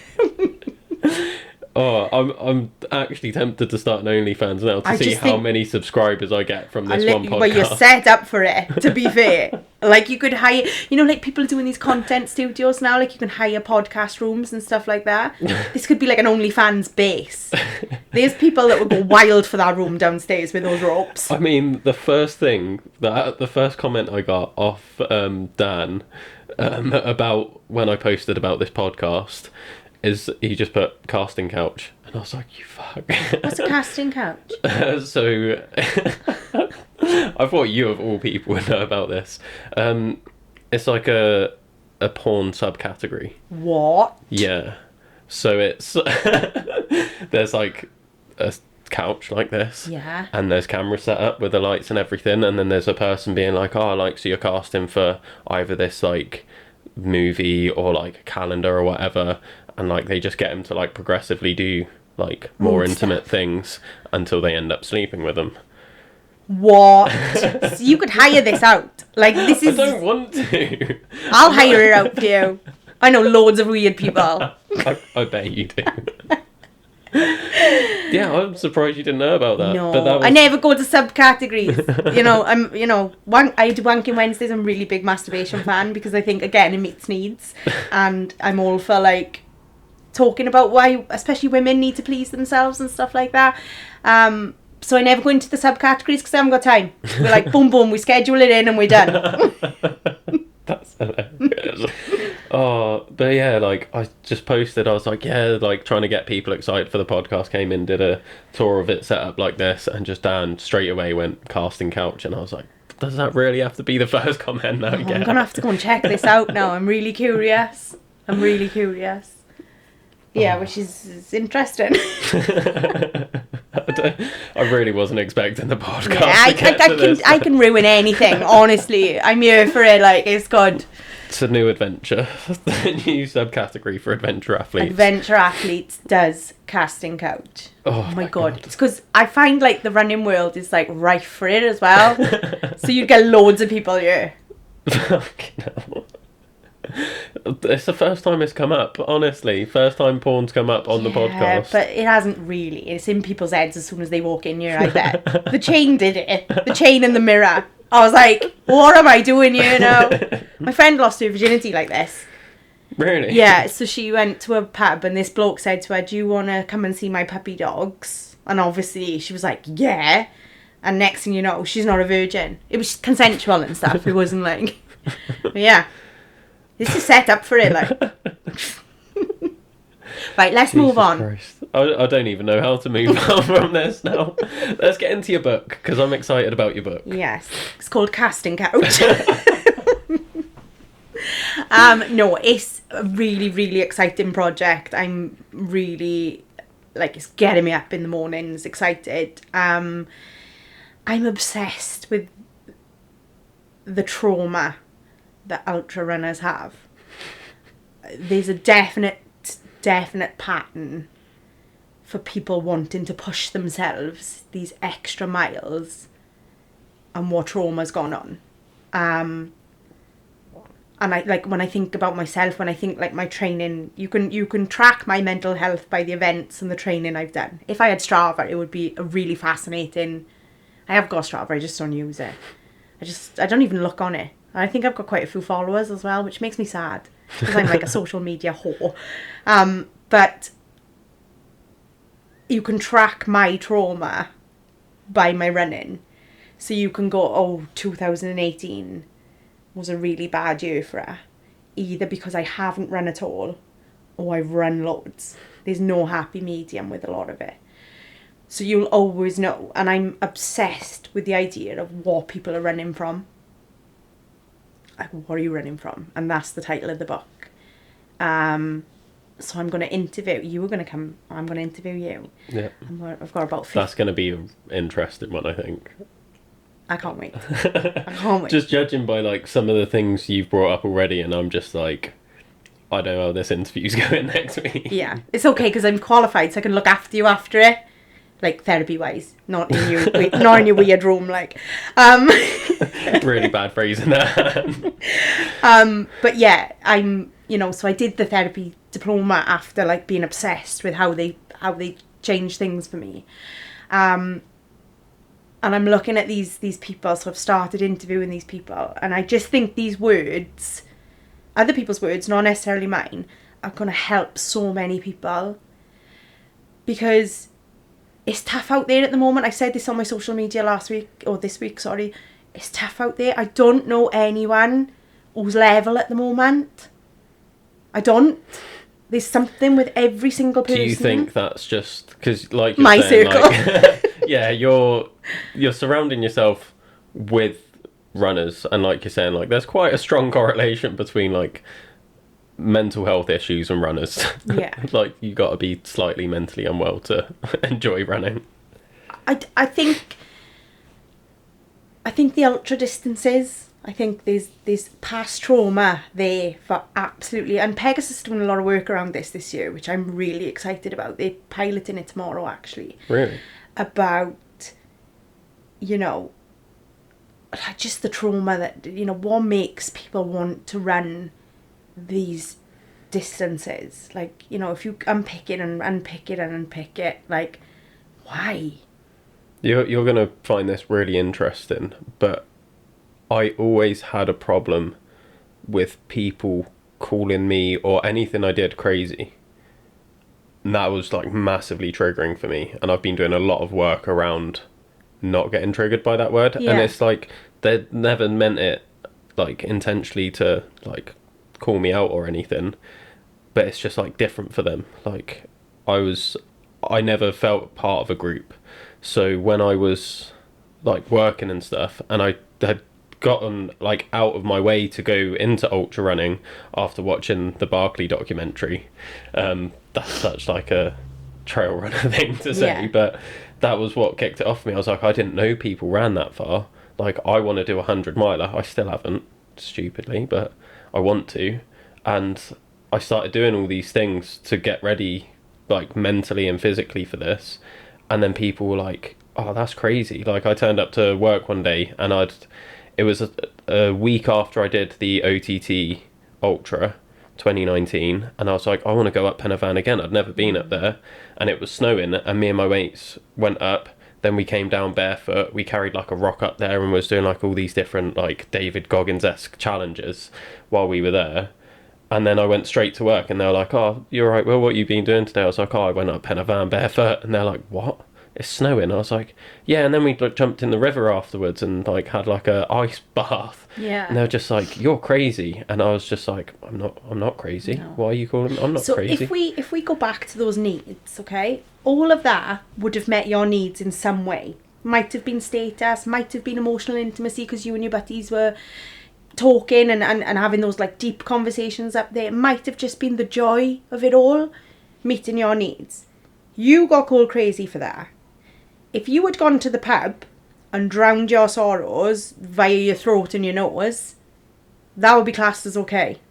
Oh, I'm actually tempted to start an OnlyFans now to see how many subscribers I get from this one podcast. Well, you're set up for it, to be fair. Like, you could hire, you know, like people doing these content studios now, like you can hire podcast rooms and stuff like that. This could be like an OnlyFans base. There's people that would go wild for that room downstairs with those ropes. I mean, the first comment I got off Dan about when I posted about this podcast is he just put casting couch, and I was like, you fuck. What's a casting couch? So I thought you of all people would know about this. It's like a porn subcategory. What? Yeah. So it's there's like a couch like this. Yeah. And there's cameras set up with the lights and everything, and then there's a person being like, oh, like, so you're casting for either this like movie or like a calendar or whatever, and like they just get him to like progressively do like more intimate things until they end up sleeping with them. What? So you could hire this out. Like, this is... I don't want to. I'll hire it out for you. I know loads of weird people. I bet you do. Yeah, I'm surprised you didn't know about that. No, but that was... I never go to subcategories. I do Wanking Wednesdays. I'm a really big masturbation fan because I think, again, it meets needs. And I'm all for, like, talking about why, especially women, need to please themselves and stuff like that. So I never go into the subcategories because I haven't got time. We're like, boom, boom, we schedule it in and we're done. That's hilarious. Oh, but yeah, like, I just posted, I was like, yeah, like, trying to get people excited for the podcast, came in, did a tour of it set up like this, and just Dan straight away went casting couch, and I was like, does that really have to be the first comment that I get? I'm going to have to go and check this out now. I'm really curious. Yeah, which is interesting. I really wasn't expecting the podcast. Yeah, I can ruin anything, honestly. I'm here for it, like, it's good. It's a new adventure. The new subcategory for adventure athletes. Adventure athletes does casting couch. Oh my god. It's because I find, like, the running world is, like, rife for it as well. So you'd get loads of people here. Fucking hell. It's the first time it's come up, honestly. First time porn's come up on the podcast. But it hasn't really. It's in people's heads as soon as they walk in here, I bet. The chain did it. The chain in the mirror. I was like, what am I doing here now? My friend lost her virginity like this. Really? Yeah, so she went to a pub and this bloke said to her, do you want to come and see my puppy dogs? And obviously she was like, yeah. And next thing you know, she's not a virgin. It was consensual and stuff. It wasn't like... But yeah. This is set up for it, like. Right, let's move on. Christ. I don't even know how to move on from this now. Let's get into your book, because I'm excited about your book. Yes. It's called Casting Couch. No, it's a really, really exciting project. I'm really, like, it's getting me up in the mornings, excited. I'm obsessed with the trauma that ultra runners have. There's a definite pattern for people wanting to push themselves these extra miles and what trauma's gone on. And I, like, when I think about myself, when I think, like, my training, you can track my mental health by the events and the training I've done. If I had Strava, it would be a really fascinating... I have got Strava, I just don't use it. I don't even look on it. I think I've got quite a few followers as well, which makes me sad because I'm like a social media whore. But you can track my trauma by my running. So you can go, 2018 was a really bad year for her. Either because I haven't run at all or I've run loads. There's no happy medium with a lot of it. So you'll always know. And I'm obsessed with the idea of what people are running from. Like, what are you running from? And that's the title of the book. So I'm going to interview... You were going to come... I'm going to interview you. Yeah. I've got about 50... That's going to be an interesting one, I think. I can't wait. I can't wait. Just judging by, like, some of the things you've brought up already, and I'm just like... I don't know how this interview's going next week. Yeah. It's okay, because I'm qualified, so I can look after you after it. Like, therapy-wise. Not in your weird room, like... Really bad phrasing there. But yeah, I'm, so I did the therapy diploma after, like, being obsessed with how they how they change things for me. And I'm looking at these people, so I've started interviewing these people, and I just think these words, other people's words, not necessarily mine, are going to help so many people, because it's tough out there at the moment. I said this on my social media this week, sorry. It's tough out there. I don't know anyone who's level at the moment. I don't. There's something with every single person. Do you think that's just because, like, you're my saying, circle? Like, yeah, you're surrounding yourself with runners, and like you're saying, like, there's quite a strong correlation between like mental health issues and runners. Yeah. Like, you got to be slightly mentally unwell to enjoy running. I think the ultra distances, I think there's past trauma there for absolutely, and Pegasus is doing a lot of work around this year, which I'm really excited about. They're piloting it tomorrow, actually. Really? About, just the trauma that, what makes people want to run these distances. Like, if you unpick it and unpick it and unpick it, like, why? You're going to find this really interesting, but I always had a problem with people calling me or anything I did crazy. And that was like massively triggering for me. And I've been doing a lot of work around not getting triggered by that word. Yeah. And it's like, they never meant it like intentionally to like call me out or anything. But it's just like different for them. Like, I never felt part of a group. So when I was like working and stuff, and I had gotten like out of my way to go into ultra running after watching the Barkley documentary, that's such like a trail runner thing to say, Yeah. but that was what kicked it off for me. I was like, I didn't know people ran that far. Like, I want to do 100-miler. I still haven't, stupidly, but I want to. And I started doing all these things to get ready, like mentally and physically for this. And then people were like, oh, that's crazy. Like, I turned up to work one day, and it was a week after I did the OTT Ultra 2019, and I was like, I want to go up Pen y Fan again. I'd never been up there, and it was snowing, and me and my mates went up. Then we came down barefoot. We carried like a rock up there and was doing like all these different like David Goggins-esque challenges while we were there. And then I went straight to work, and they were like, oh, you're right, well, what you been doing today? I was like, oh, I went up Pen y Fan barefoot. And they're like, what? It's snowing. I was like, yeah. And then we like jumped in the river afterwards and like had like a ice bath. Yeah. And they were just like, you're crazy. And I was just like, I'm not crazy. No. Why are you calling me? I'm not crazy. So if we go back to those needs, okay, all of that would have met your needs in some way. Might have been status, might have been emotional intimacy because you and your buddies were talking and having those like deep conversations up there. It might have just been the joy of it all meeting your needs. You got called crazy for that. If you had gone to the pub and drowned your sorrows via your throat and your nose, that would be classed as okay.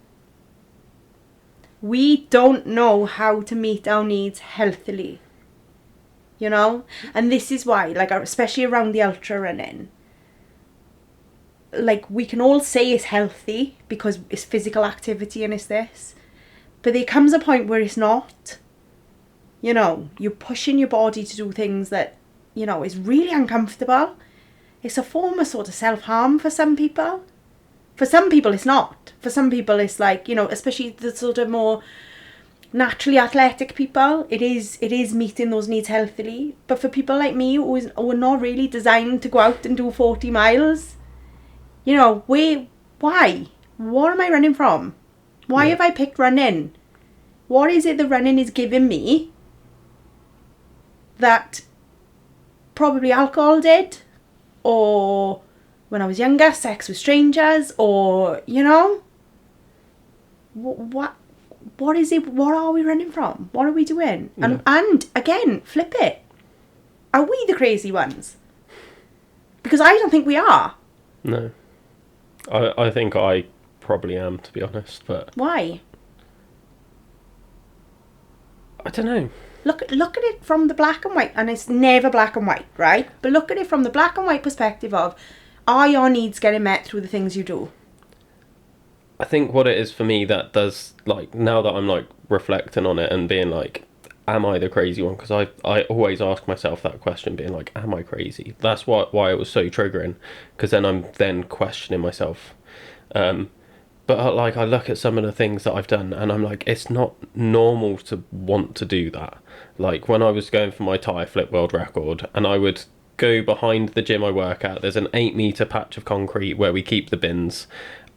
We don't know how to meet our needs healthily, and this is why, like, especially around the ultra running, like, we can all say it's healthy because it's physical activity and it's this, but there comes a point where it's not. You're pushing your body to do things that, is really uncomfortable. It's a form of sort of self-harm for some people. For some people it's not. For some people it's like, especially the sort of more naturally athletic people, it is meeting those needs healthily. But for people like me who are not really designed to go out and do 40 miles, why? What am I running from? Why have I picked running? What is it the running is giving me that probably alcohol did, or when I was younger, sex with strangers, or what is it? What are we running from? What are we doing? Yeah. And again, flip it. Are we the crazy ones? Because I don't think we are. No, I think I probably am, to be honest. But Why? I don't know. Look at it from the black and white, and it's never black and white, right? But look at it from the black and white perspective of, are your needs getting met through the things you do? I think what it is for me that does, like, now that I'm like reflecting on it and being like, am I the crazy one? Because I always ask myself that question, being like, am I crazy? That's why it was so triggering, because then I'm then questioning myself. But like, I look at some of the things that I've done, and I'm like, it's not normal to want to do that. Like when I was going for my tire flip world record, and I would go behind the gym I work at. There's an 8 meter patch of concrete where we keep the bins,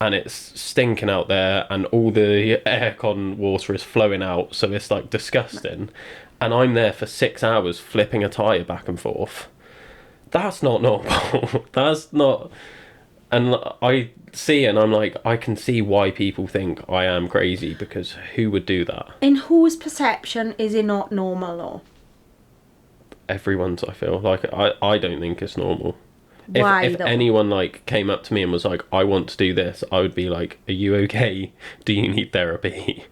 and it's stinking out there, and all the aircon water is flowing out, so it's like disgusting. And I'm there for 6 hours flipping a tire back and forth. That's not normal. That's not. And I see, and I'm like, I can see why people think I am crazy, because who would do that? In whose perception is it not normal, though? Everyone's, I feel like. I don't think it's normal. Why, If though? anyone like came up to me and was like, I want to do this, I would be like, are you okay? Do you need therapy?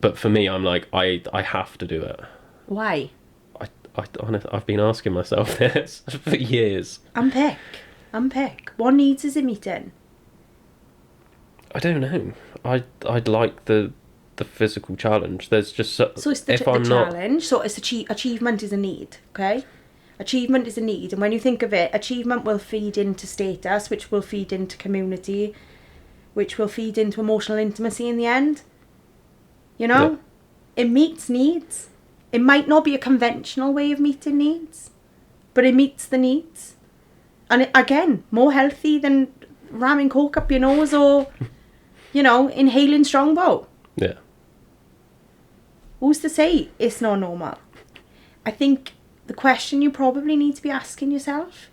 But for me, I'm like, I have to do it. Why? Honestly, I've been asking myself this for years. Unpick. What needs is it meeting? I don't know. I'd like the physical challenge. There's just So it's the challenge. So it's achievement is a need, okay? Achievement is a need, and when you think of it, achievement will feed into status, which will feed into community, which will feed into emotional intimacy in the end. You know? Yeah. It meets needs. It might not be a conventional way of meeting needs, but it meets the needs. And again, more healthy than ramming coke up your nose or, inhaling Strongbow. Yeah. Who's to say it's not normal? I think the question you probably need to be asking yourself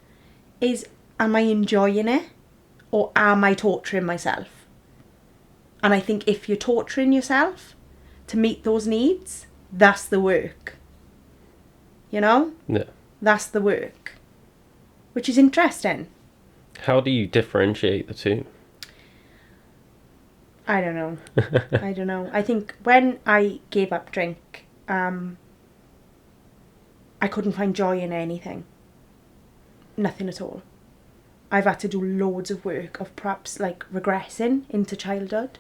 is, am I enjoying it, or am I torturing myself? And I think if you're torturing yourself to meet those needs, that's the work. Yeah. That's the work. Which is interesting. How do you differentiate the two? I don't know. I think when I gave up drink, I couldn't find joy in anything. Nothing at all. I've had to do loads of work of perhaps like regressing into childhood,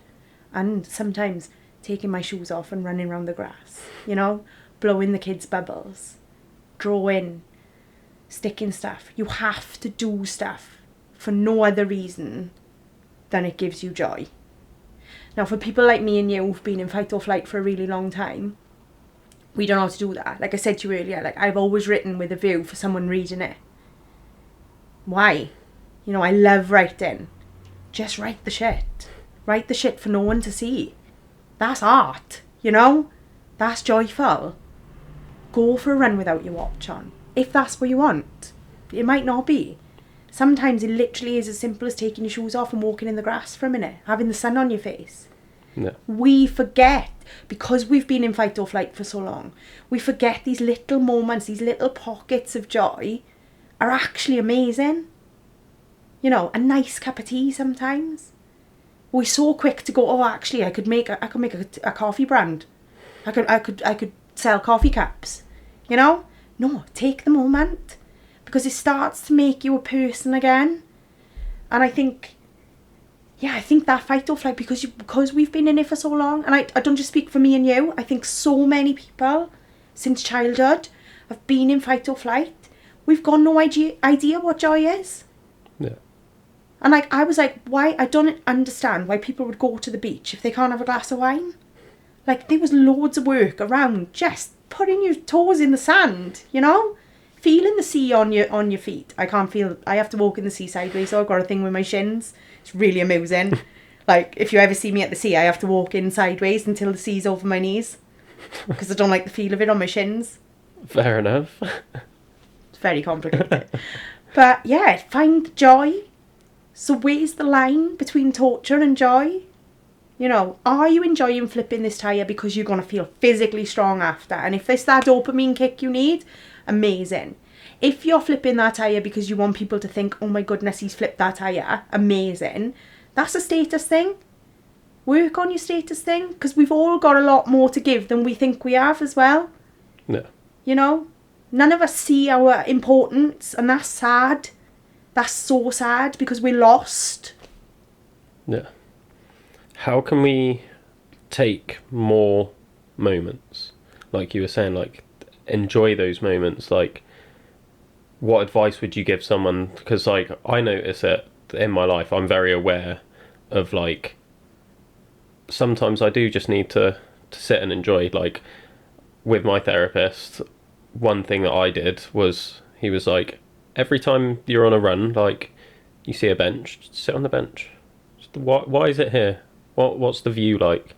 and sometimes taking my shoes off and running around the grass, blowing the kids' bubbles, drawing, sticking stuff. You have to do stuff for no other reason than it gives you joy. Now, for people like me and you who've been in fight or flight for a really long time, we don't know how to do that. Like I said to you earlier, like I've always written with a view for someone reading it. Why? I love writing. Just write the shit. Write the shit for no one to see. That's art, That's joyful. Go for a run without your watch on, if that's what you want. It might not be. Sometimes it literally is as simple as taking your shoes off and walking in the grass for a minute, having the sun on your face. Yeah. We forget, because we've been in fight or flight for so long, we forget these little moments, these little pockets of joy are actually amazing. A nice cup of tea sometimes. We're so quick to go, oh, actually, I could make a coffee brand. I could sell coffee cups. No, take the moment, because it starts to make you a person again. And I think that fight or flight, because we've been in it for so long, and I don't just speak for me and you, I think so many people since childhood have been in fight or flight. We've got no idea what joy is. Yeah. And I was like, why? I don't understand why people would go to the beach if they can't have a glass of wine. Like, there was loads of work around just putting your toes in the sand, feeling the sea on your feet. I have to walk in the sea sideways, so I've got a thing with my shins. It's really amusing. Like, if you ever see me at the sea, I have to walk in sideways until the sea's over my knees, because I don't like the feel of it on my shins. Fair enough. It's very complicated. But yeah, find joy. So where's the line between torture and joy? Are you enjoying flipping this tyre because you're going to feel physically strong after? And if it's that dopamine kick you need, amazing. If you're flipping that tyre because you want people to think, oh my goodness, he's flipped that tyre, amazing. That's a status thing. Work on your status thing, because we've all got a lot more to give than we think we have as well. Yeah. None of us see our importance, and that's sad. That's so sad, because we're lost. Yeah. How can we take more moments? like you were saying, like, enjoy those moments. Like, what advice would you give someone? Because, like, I notice it in my life. I'm very aware of, like, sometimes I do just need to sit and enjoy. Like, with my therapist, one thing that I did was, he was like, every time you're on a run, like, you see a bench, just sit on the bench. Why is it here? What's the view like?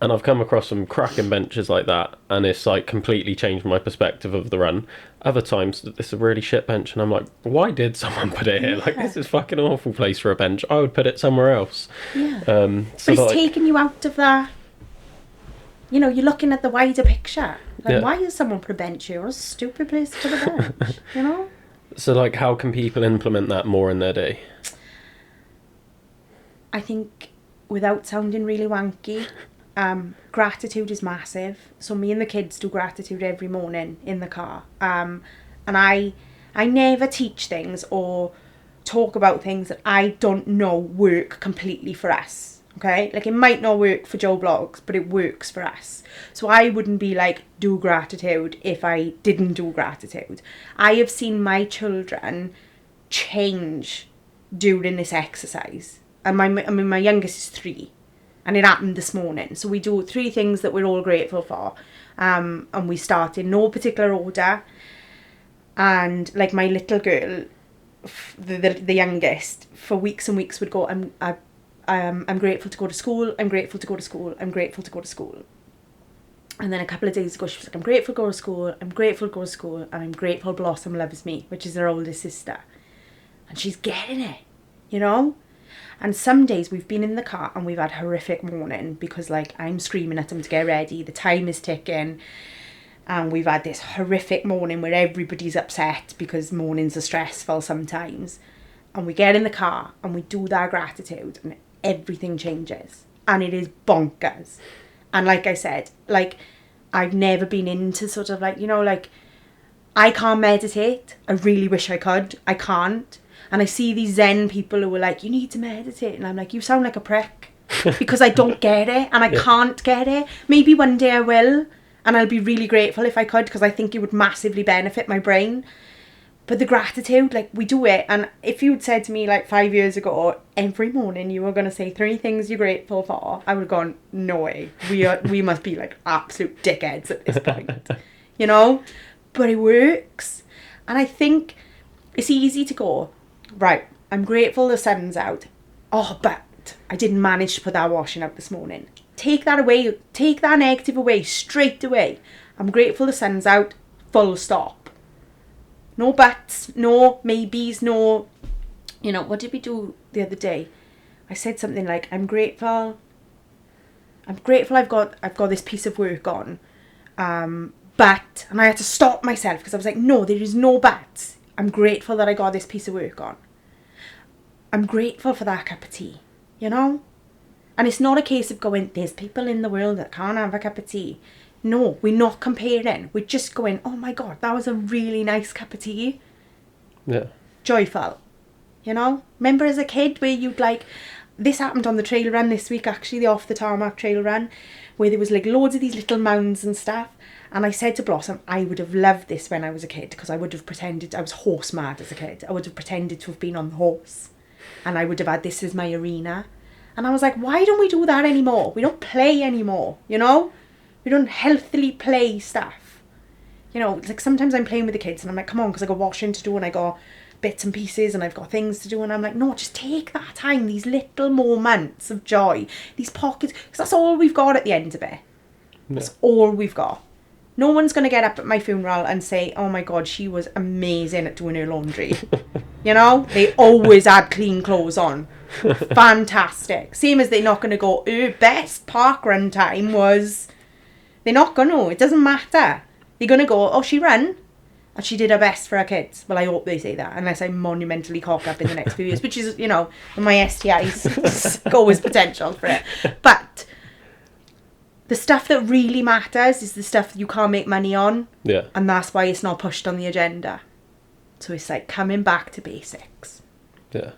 And I've come across some cracking benches like that, and it's like completely changed my perspective of the run. Other times, it's a really shit bench, and I'm like, why did someone put it here? Like, this is fucking awful place for a bench. I would put it somewhere else. Yeah. So but it's like, taking you out of that. You know, you're looking at the wider picture. Like, Yeah. why has someone put a bench here? What a stupid place to put a bench, you know? So, like, how can people implement that more in their day? I think, without sounding really wanky, gratitude is massive. So me and the kids do gratitude every morning in the car. And I never teach things or talk about things that I don't know work completely for us. Okay, like, it might not work for Joe Blogs, but it works for us. So I wouldn't be like, do gratitude if I didn't do gratitude. I have seen my children change during this exercise. And my youngest is 3, and it happened this morning. So we do 3 things that we're all grateful for, and we start in no particular order. And like, my little girl, the youngest, for weeks and weeks would go, I'm grateful to go to school, I'm grateful to go to school, I'm grateful to go to school. And then a couple of days ago, she was like, I'm grateful to go to school, I'm grateful to go to school, and I'm grateful Blossom loves me, which is her oldest sister. And she's getting it, you know? And some days we've been in the car and we've had horrific morning because, like, I'm screaming at them to get ready, the time is ticking, and we've had this horrific morning where everybody's upset because mornings are stressful sometimes. And we get in the car and we do that gratitude and everything changes. And it is bonkers. And like I said, like, I've never been into sort of, like, you know, like, I can't meditate. I really wish I could. I can't. And I see these Zen people who are like, you need to meditate. And I'm like, you sound like a prick. Because I don't get it. And I can't get it. Maybe one day I will. And I'll be really grateful if I could, because I think it would massively benefit my brain. But the gratitude, like, we do it. And if you'd said to me, like, 5 years ago, every morning you were going to say 3 things you're grateful for, I would have gone, no way. We must be, like, absolute dickheads at this point. You know? But it works. And I think it's easy to go, right, I'm grateful the sun's out. Oh, but I didn't manage to put that washing out this morning. Take that away. Take that negative away straight away. I'm grateful the sun's out. Full stop. No buts, no maybes, no... You know, what did we do the other day? I said something like, I'm grateful I've got this piece of work on. But, and I had to stop myself because I was like, no, there is no buts. I'm grateful that I got this piece of work on. I'm grateful for that cup of tea, you know? And it's not a case of going, there's people in the world that can't have a cup of tea. No, we're not comparing. We're just going, oh my God, that was a really nice cup of tea. Yeah. Joyful. You know? Remember as a kid where you'd like... This happened on the trail run this week, actually, the off the tarmac trail run, where there was like loads of these little mounds and stuff. And I said to Blossom, I would have loved this when I was a kid, because I would have pretended... I was horse mad as a kid. I would have pretended to have been on the horse. And I would have had this as my arena. And I was like, why don't we do that anymore? We don't play anymore, you know? We don't healthily play stuff. You know, it's like sometimes I'm playing with the kids and I'm like, come on, because I got washing to do and I got bits and pieces and I've got things to do. And I'm like, no, just take that time, these little moments of joy, these pockets, because that's all we've got at the end of it. That's all we've got. No one's going to get up at my funeral and say, oh my God, she was amazing at doing her laundry. You know, they always had clean clothes on. Fantastic. Same as they're not going to go, her best park run time was... They're not going to. It doesn't matter. They're going to go, oh, she ran and she did her best for her kids. Well, I hope they say that, unless I monumentally cock up in the next few years, which is, you know, my STIs always potential for it. But the stuff that really matters is the stuff that you can't make money on. Yeah. And that's why it's not pushed on the agenda. So it's like coming back to basics. Yeah.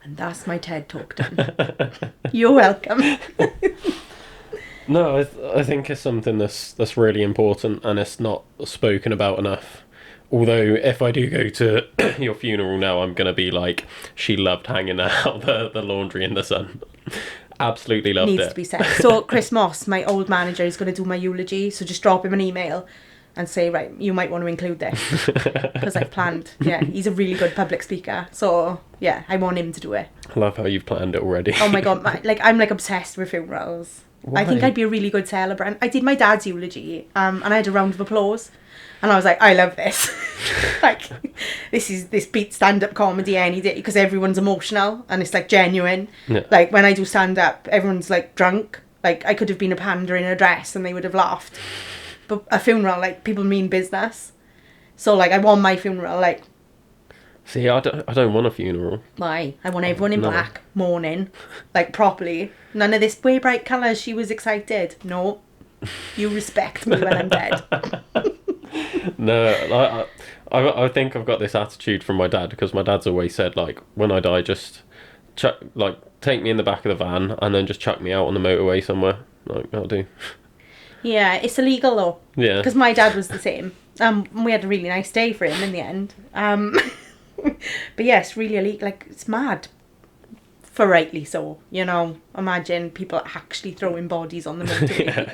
And that's my TED talk done. You're welcome. No, I think it's something that's really important, and it's not spoken about enough. Although, if I do go to your funeral now, I'm gonna be like, she loved hanging out the laundry in the sun. Absolutely loved Needs it. to be said. So Chris Moss, my old manager, is going to do my eulogy. So just drop him an email and say, right, you might want to include this because I've planned. Yeah, he's a really good public speaker. So yeah, I want him to do it. I love how you've planned it already. Oh my god, I'm like obsessed with funerals. Why? I think I'd be a really good celebrant. I did my dad's eulogy, and I had a round of applause, and I was like, I love this. Like, this beats stand-up comedy any day because everyone's emotional and it's like genuine. Yeah. Like when I do stand-up, everyone's like drunk. Like I could have been a panda in a dress and they would have laughed. But a funeral, like people mean business. So like I want my funeral like. See, I don't want a funeral. Why? I want everyone in No. black, mourning, like properly. None of this way bright colours. She was excited. No, you respect me when I'm dead. No, I think I've got this attitude from my dad because my dad's always said like, when I die, just take me in the back of the van and then just chuck me out on the motorway somewhere. Like, that'll do. Yeah, it's illegal though. Yeah. Because my dad was the same. We had a really nice day for him in the end. But yeah, it's really illegal. Like, it's mad. For rightly so, you know. Imagine people actually throwing bodies on the motorway. Yeah.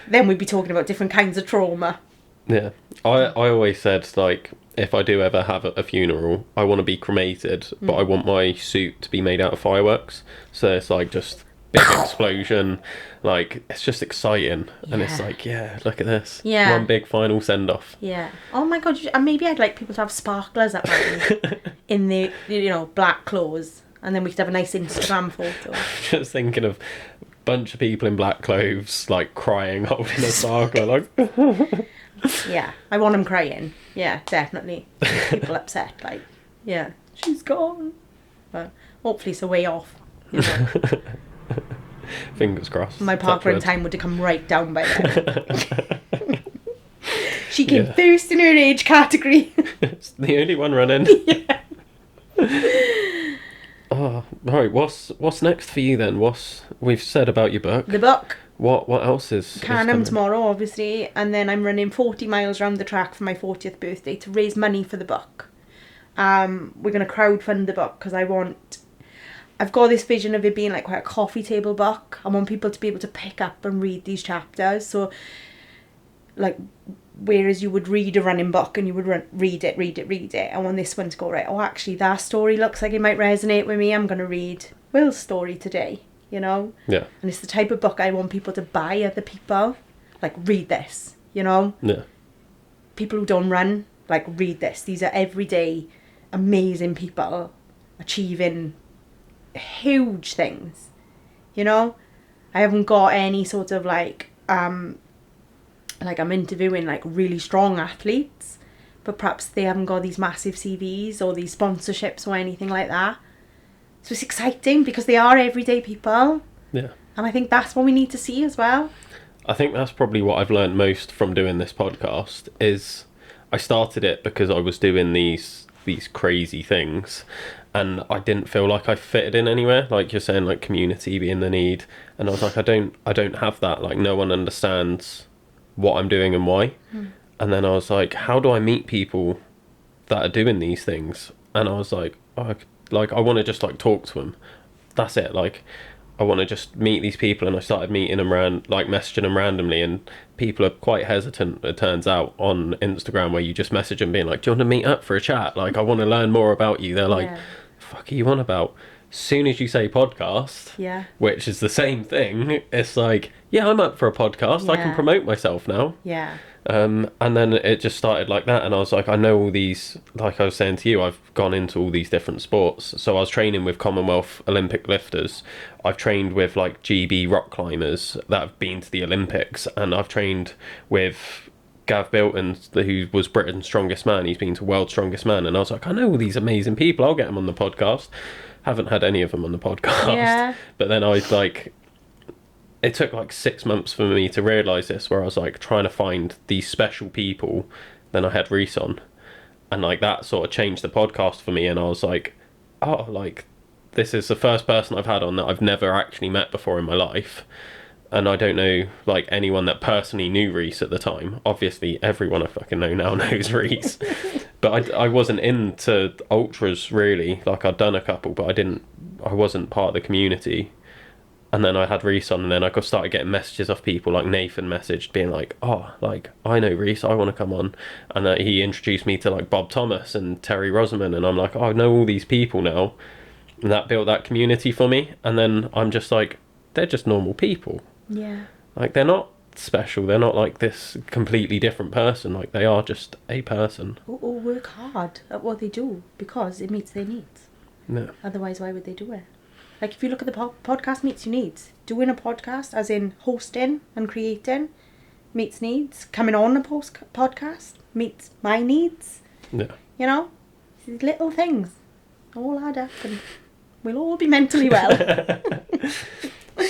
Then we'd be talking about different kinds of trauma. Yeah. I always said, like, if I do ever have a funeral, I want to be cremated, but I want my suit to be made out of fireworks. So it's like just big explosion. Like, it's just exciting. And it's Yeah. like, yeah, look at this. Yeah. One big final send-off. Yeah. Oh my god. And maybe I'd like people to have sparklers at mine in the, black clothes. And then we could have a nice Instagram photo. Just thinking of a bunch of people in black clothes, like, crying, holding a sparkler, like... Yeah. I want them crying. Yeah, definitely. People upset. Like, yeah, she's gone. But hopefully it's a way off. You know? Fingers crossed. My partner in Touch wood. time would have come right down by then. She came Yeah. first in her age category. It's the only one running. Yeah. Oh, right. What's next for you then? We've said about your book. The book. What else is Canham coming? tomorrow, obviously, and then I'm running 40 miles around the track for my 40th birthday to raise money for the book. We're going to crowdfund the book because I've got this vision of it being like quite a coffee table book. I want people to be able to pick up and read these chapters. So, like, whereas you would read a running book and you would read it, I want this one to go, right, oh, actually, that story looks like it might resonate with me. I'm going to read Will's story today, you know? Yeah. And it's the type of book I want people to buy other people. Like, read this, you know? Yeah. People who don't run, like, read this. These are everyday, amazing people achieving huge things, you know? I haven't got any sort of, like I'm interviewing, like, really strong athletes, but perhaps they haven't got these massive CVs or these sponsorships or anything like that. So it's exciting because they are everyday people. Yeah. And I think that's what we need to see as well. I think that's probably what I've learned most from doing this podcast is I started it because I was doing these crazy things and I didn't feel like I fitted in anywhere. Like you're saying, like community being the need. And I was like, I don't have that. Like no one understands what I'm doing and why. And then I was like, how do I meet people that are doing these things? And I was like, I want to just like talk to them. That's it. Like I want to just meet these people. And I started meeting them messaging them randomly, and people are quite hesitant, it turns out, on Instagram, where you just message them being like, do you want to meet up for a chat? Like I want to learn more about you. They're like, Yeah. fuck are you on about? Soon as you say podcast, Yeah. which is the same thing, it's like, yeah, I'm up for a podcast. I can Yeah. promote myself now. Yeah. And then it just started like that, and I was like, I know all these, like I was saying to you, I've gone into all these different sports. So I was training with Commonwealth Olympic lifters. I've trained with like GB rock climbers that have been to the Olympics, and I've trained with Gav Bilton, who was Britain's strongest man. He's been to World's Strongest Man, and I was like, I know all these amazing people. I'll get them on the podcast. Haven't had any of them on the podcast. Yeah. But then I was like, it took like 6 months for me to realise this, where I was like trying to find these special people. Then I had Reese on, and like that sort of changed the podcast for me. And I was like, oh, like this is the first person I've had on that I've never actually met before in my life. and I don't know like anyone that personally knew Reese at the time. Obviously, everyone I fucking know now knows Reese, but I wasn't into ultras really. Like I'd done a couple, but I wasn't part of the community. And then I had Reese on, and then I started getting messages off people, like Nathan messaged being like, oh, like, I know Reese, I want to come on. And he introduced me to like Bob Thomas and Terry Rosamond, and I'm like, oh, I know all these people now. And that built that community for me. And then I'm just like, they're just normal people. Yeah. Like, they're not special, they're not like this completely different person. Like, they are just a person. Or work hard at what they do because it meets their needs. No. Otherwise, why would they do it? Like, if you look at the podcast meets your needs. Doing a podcast, as in hosting and creating, meets needs. Coming on a podcast meets my needs. Yeah. You know? These little things all add up and we'll all be mentally well.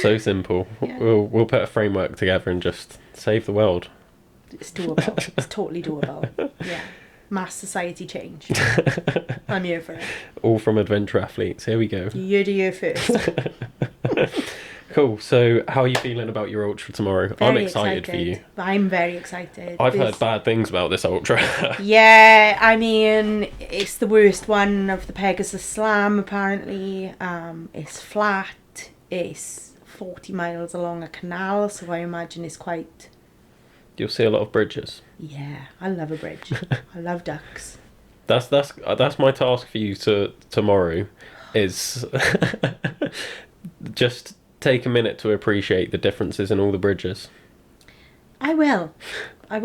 So simple. Yeah. We'll put a framework together and just save the world. It's doable. It's totally doable. Yeah. Mass society change. I'm here for it. All from adventure athletes. Here we go. You do you first. Cool. So, how are you feeling about your ultra tomorrow? I'm excited for you. I'm very excited. I've heard bad things about this ultra. Yeah, I mean, it's the worst one of the Pegasus Slam, apparently. It's flat. It's 40 miles along a canal, so I imagine it's quite... You'll see a lot of bridges. Yeah, I love a bridge. I love ducks. That's my task for you tomorrow, is just take a minute to appreciate the differences in all the bridges. I will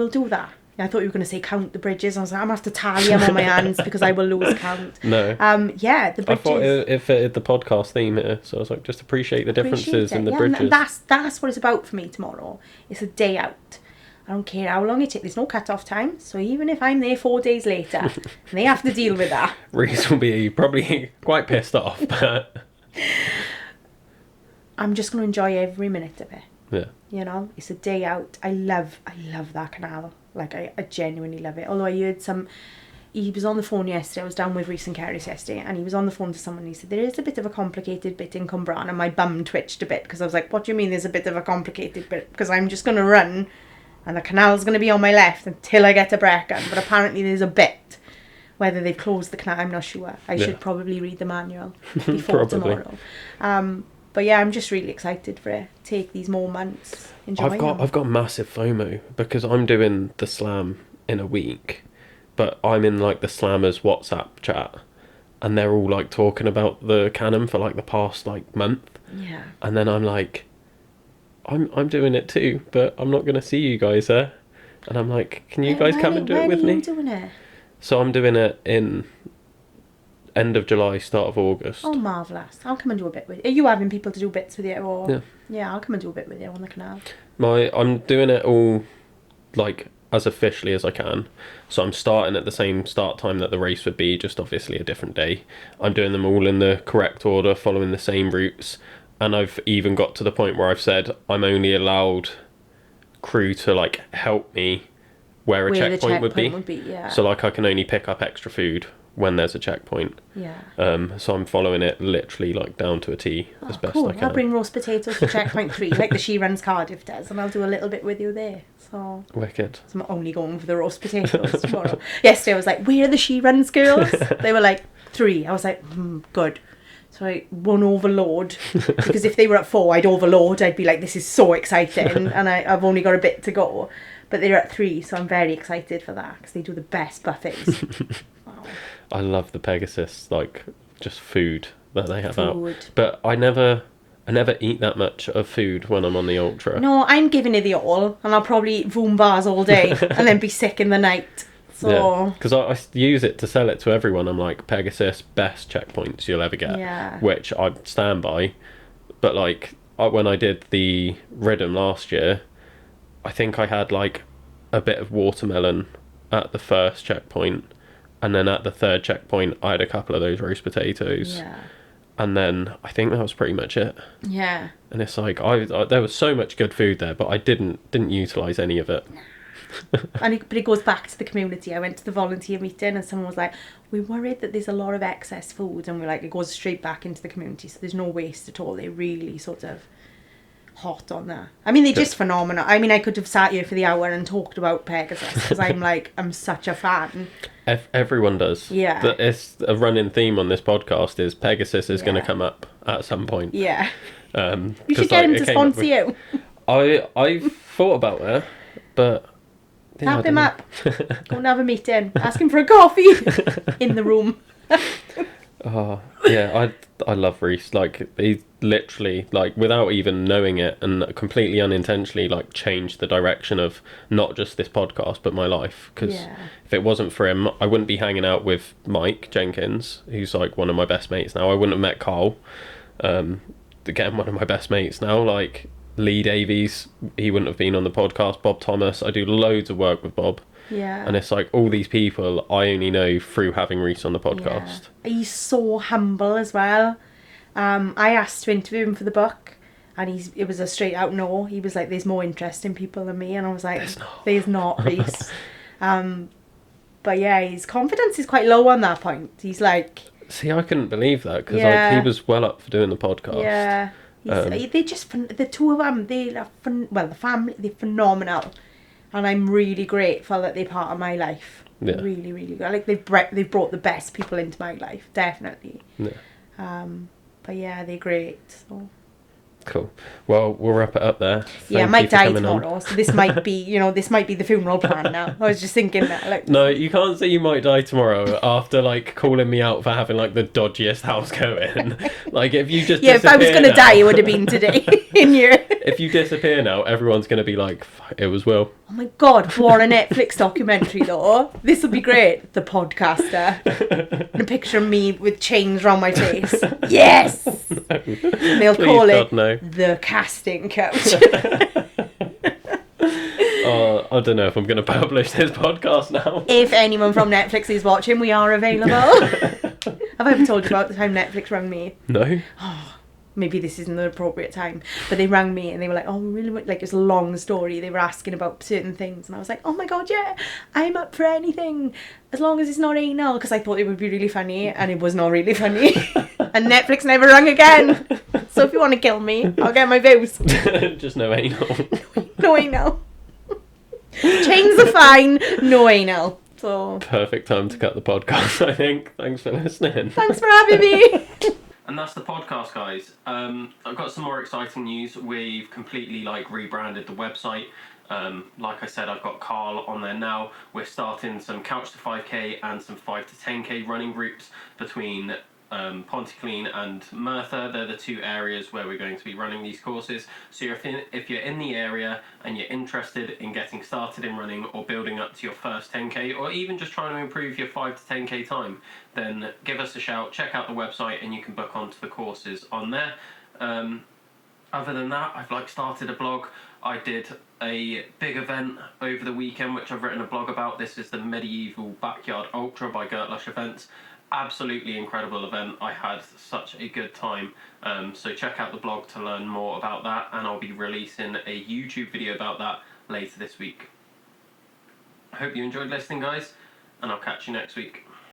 do that. I thought you were going to say count the bridges. I was like, I'm going to have to tally them on my hands because I will lose count. No. Yeah, the bridges. I thought it fitted the podcast theme here, so I was like, just appreciate the differences in the bridges. And that's what it's about for me tomorrow. It's a day out. I don't care how long it takes. There's no cut-off time. So even if I'm there 4 days later, they have to deal with that. Reese will be probably quite pissed off, but... I'm just going to enjoy every minute of it. Yeah. You know, it's a day out. I love that canal. Like, I genuinely love it. Although I heard he was on the phone yesterday. I was down with Reese and Kerry yesterday, and he was on the phone to someone. And he said, there is a bit of a complicated bit in Cumbraen. And my bum twitched a bit because I was like, what do you mean there's a bit of a complicated bit? Because I'm just going to run and the canal's going to be on my left until I get to Brecon. But apparently there's a bit. Whether they've closed the canal, I'm not sure. I should probably read the manual before tomorrow. But yeah, I'm just really excited for it. Take these moments, enjoy them. I've got massive FOMO because I'm doing the slam in a week, but I'm in like the slammers WhatsApp chat, and they're all like talking about the Canon for like the past like month. Yeah. And then I'm like, I'm doing it too, but I'm not gonna see you guys there. And I'm like, can you guys come and do it with me? When are you doing it? So I'm doing it in end of July, start of August. Oh, marvellous. I'll come and do a bit with you. Are you having people to do bits with you? Or... Yeah. Yeah, I'll come and do a bit with you on the canal. I'm doing it all like as officially as I can. So I'm starting at the same start time that the race would be, just obviously a different day. I'm doing them all in the correct order, following the same routes. And I've even got to the point where I've said I'm only allowed crew to like help me where a checkpoint would be. Yeah. So like I can only pick up extra food when there's a checkpoint. Yeah. So I'm following it literally like down to a T as best I can. I'll bring roast potatoes to checkpoint 3 like the She Runs Cardiff does, and I'll do a little bit with you there. So wicked. I'm only going for the roast potatoes tomorrow. Yesterday I was like, where are the She Runs girls? They were like 3. I was like, good. So I won't overload, because if they were at 4 I'd overload. I'd be like, this is so exciting, and I've only got a bit to go. But they're at 3, so I'm very excited for that because they do the best buffets. Wow. I love the Pegasus, like just food that they have out. But I never eat that much of food when I'm on the ultra. No, I'm giving it the all, and I'll probably eat Voom bars all day and then be sick in the night. So because I use it to sell it to everyone. I'm like, Pegasus, best checkpoints you'll ever get, which I stand by. But like when I did the Ridham last year, I think I had like a bit of watermelon at the first checkpoint, and then at the third checkpoint I had a couple of those roast potatoes. Yeah. And then I think that was pretty much it. Yeah. And it's like there was so much good food there, but I didn't utilise any of it. But it goes back to the community. I went to the volunteer meeting and someone was like, we're worried that there's a lot of excess food, and we're like, it goes straight back into the community, so there's no waste at all. They really sort of hot on that. I mean, they're just phenomenal. I mean, I could have sat here for the hour and talked about Pegasus because I'm such a fan. Everyone does. Yeah. It's a running theme on this podcast is Pegasus is going to come up at some point. Yeah. You should get him to sponsor you. I've thought about it, but... Tap him up. Go and have a meeting. Ask him for a coffee in the room. Oh, yeah, I love Reese. Like, he literally, like, without even knowing it and completely unintentionally, like, changed the direction of not just this podcast, but my life. Because if it wasn't for him, I wouldn't be hanging out with Mike Jenkins, who's, like, one of my best mates now. I wouldn't have met Carl, again, one of my best mates now. Like, Lee Davies, he wouldn't have been on the podcast. Bob Thomas, I do loads of work with Bob. Yeah. And it's like all these people I only know through having Reese on the podcast. Yeah. He's so humble as well. I asked to interview him for the book and it was a straight out no. He was like, there's more interesting people than me, and I was like, there's not Reese. But yeah, his confidence is quite low on that point. He's like... See, I couldn't believe that because like, he was well up for doing the podcast. Yeah. They just, the two of them, the family, they're phenomenal. And I'm really grateful that they're part of my life. Yeah. Really, really good. Like they've brought the best people into my life, definitely. Yeah. But yeah, they're great. So. Cool. Well, we'll wrap it up there. I might die tomorrow, so this might be, this might be the funeral plan now. I was just thinking that. Like, no, you can't say you might die tomorrow after like calling me out for having like the dodgiest house going. Like if you just if I was going to die, it would have been today in your... If you disappear now, everyone's going to be like, it was Will. Oh my God, what a Netflix documentary though. This would be great. The podcaster. And a picture of me with chains around my face. Yes! No. They'll call it The Casting Couch. I don't know if I'm going to publish this podcast now. If anyone from Netflix is watching, we are available. Have I ever told you about the time Netflix rang me? No. Oh, maybe this isn't the appropriate time, but they rang me and they were like, oh, really, like, it's a long story. They were asking about certain things and I was like, oh my God, yeah, I'm up for anything as long as it's not anal, because I thought it would be really funny and it was not really funny. And Netflix never rang again. So if you want to kill me, I'll get my views. Just no anal. No anal. Chains are fine, no anal. So perfect time to cut the podcast, I think. Thanks for listening. Thanks for having me. And that's the podcast, guys. I've got some more exciting news. We've completely rebranded the website. Like I said, I've got Carl on there now. We're starting some Couch to 5k and some 5 to 10k running groups between Pontyclean and Merthyr. They're the two areas where we're going to be running these courses. So if you're in the area and you're interested in getting started in running or building up to your first 10k, or even just trying to improve your 5 to 10k time, then give us a shout, check out the website, and you can book onto the courses on there. Other than that, I've started a blog. I did a big event over the weekend, which I've written a blog about. This is the Medieval Backyard Ultra by Gertlush Events. Absolutely incredible event. I had such a good time. So check out the blog to learn more about that, and I'll be releasing a YouTube video about that later this week. I hope you enjoyed listening, guys, and I'll catch you next week.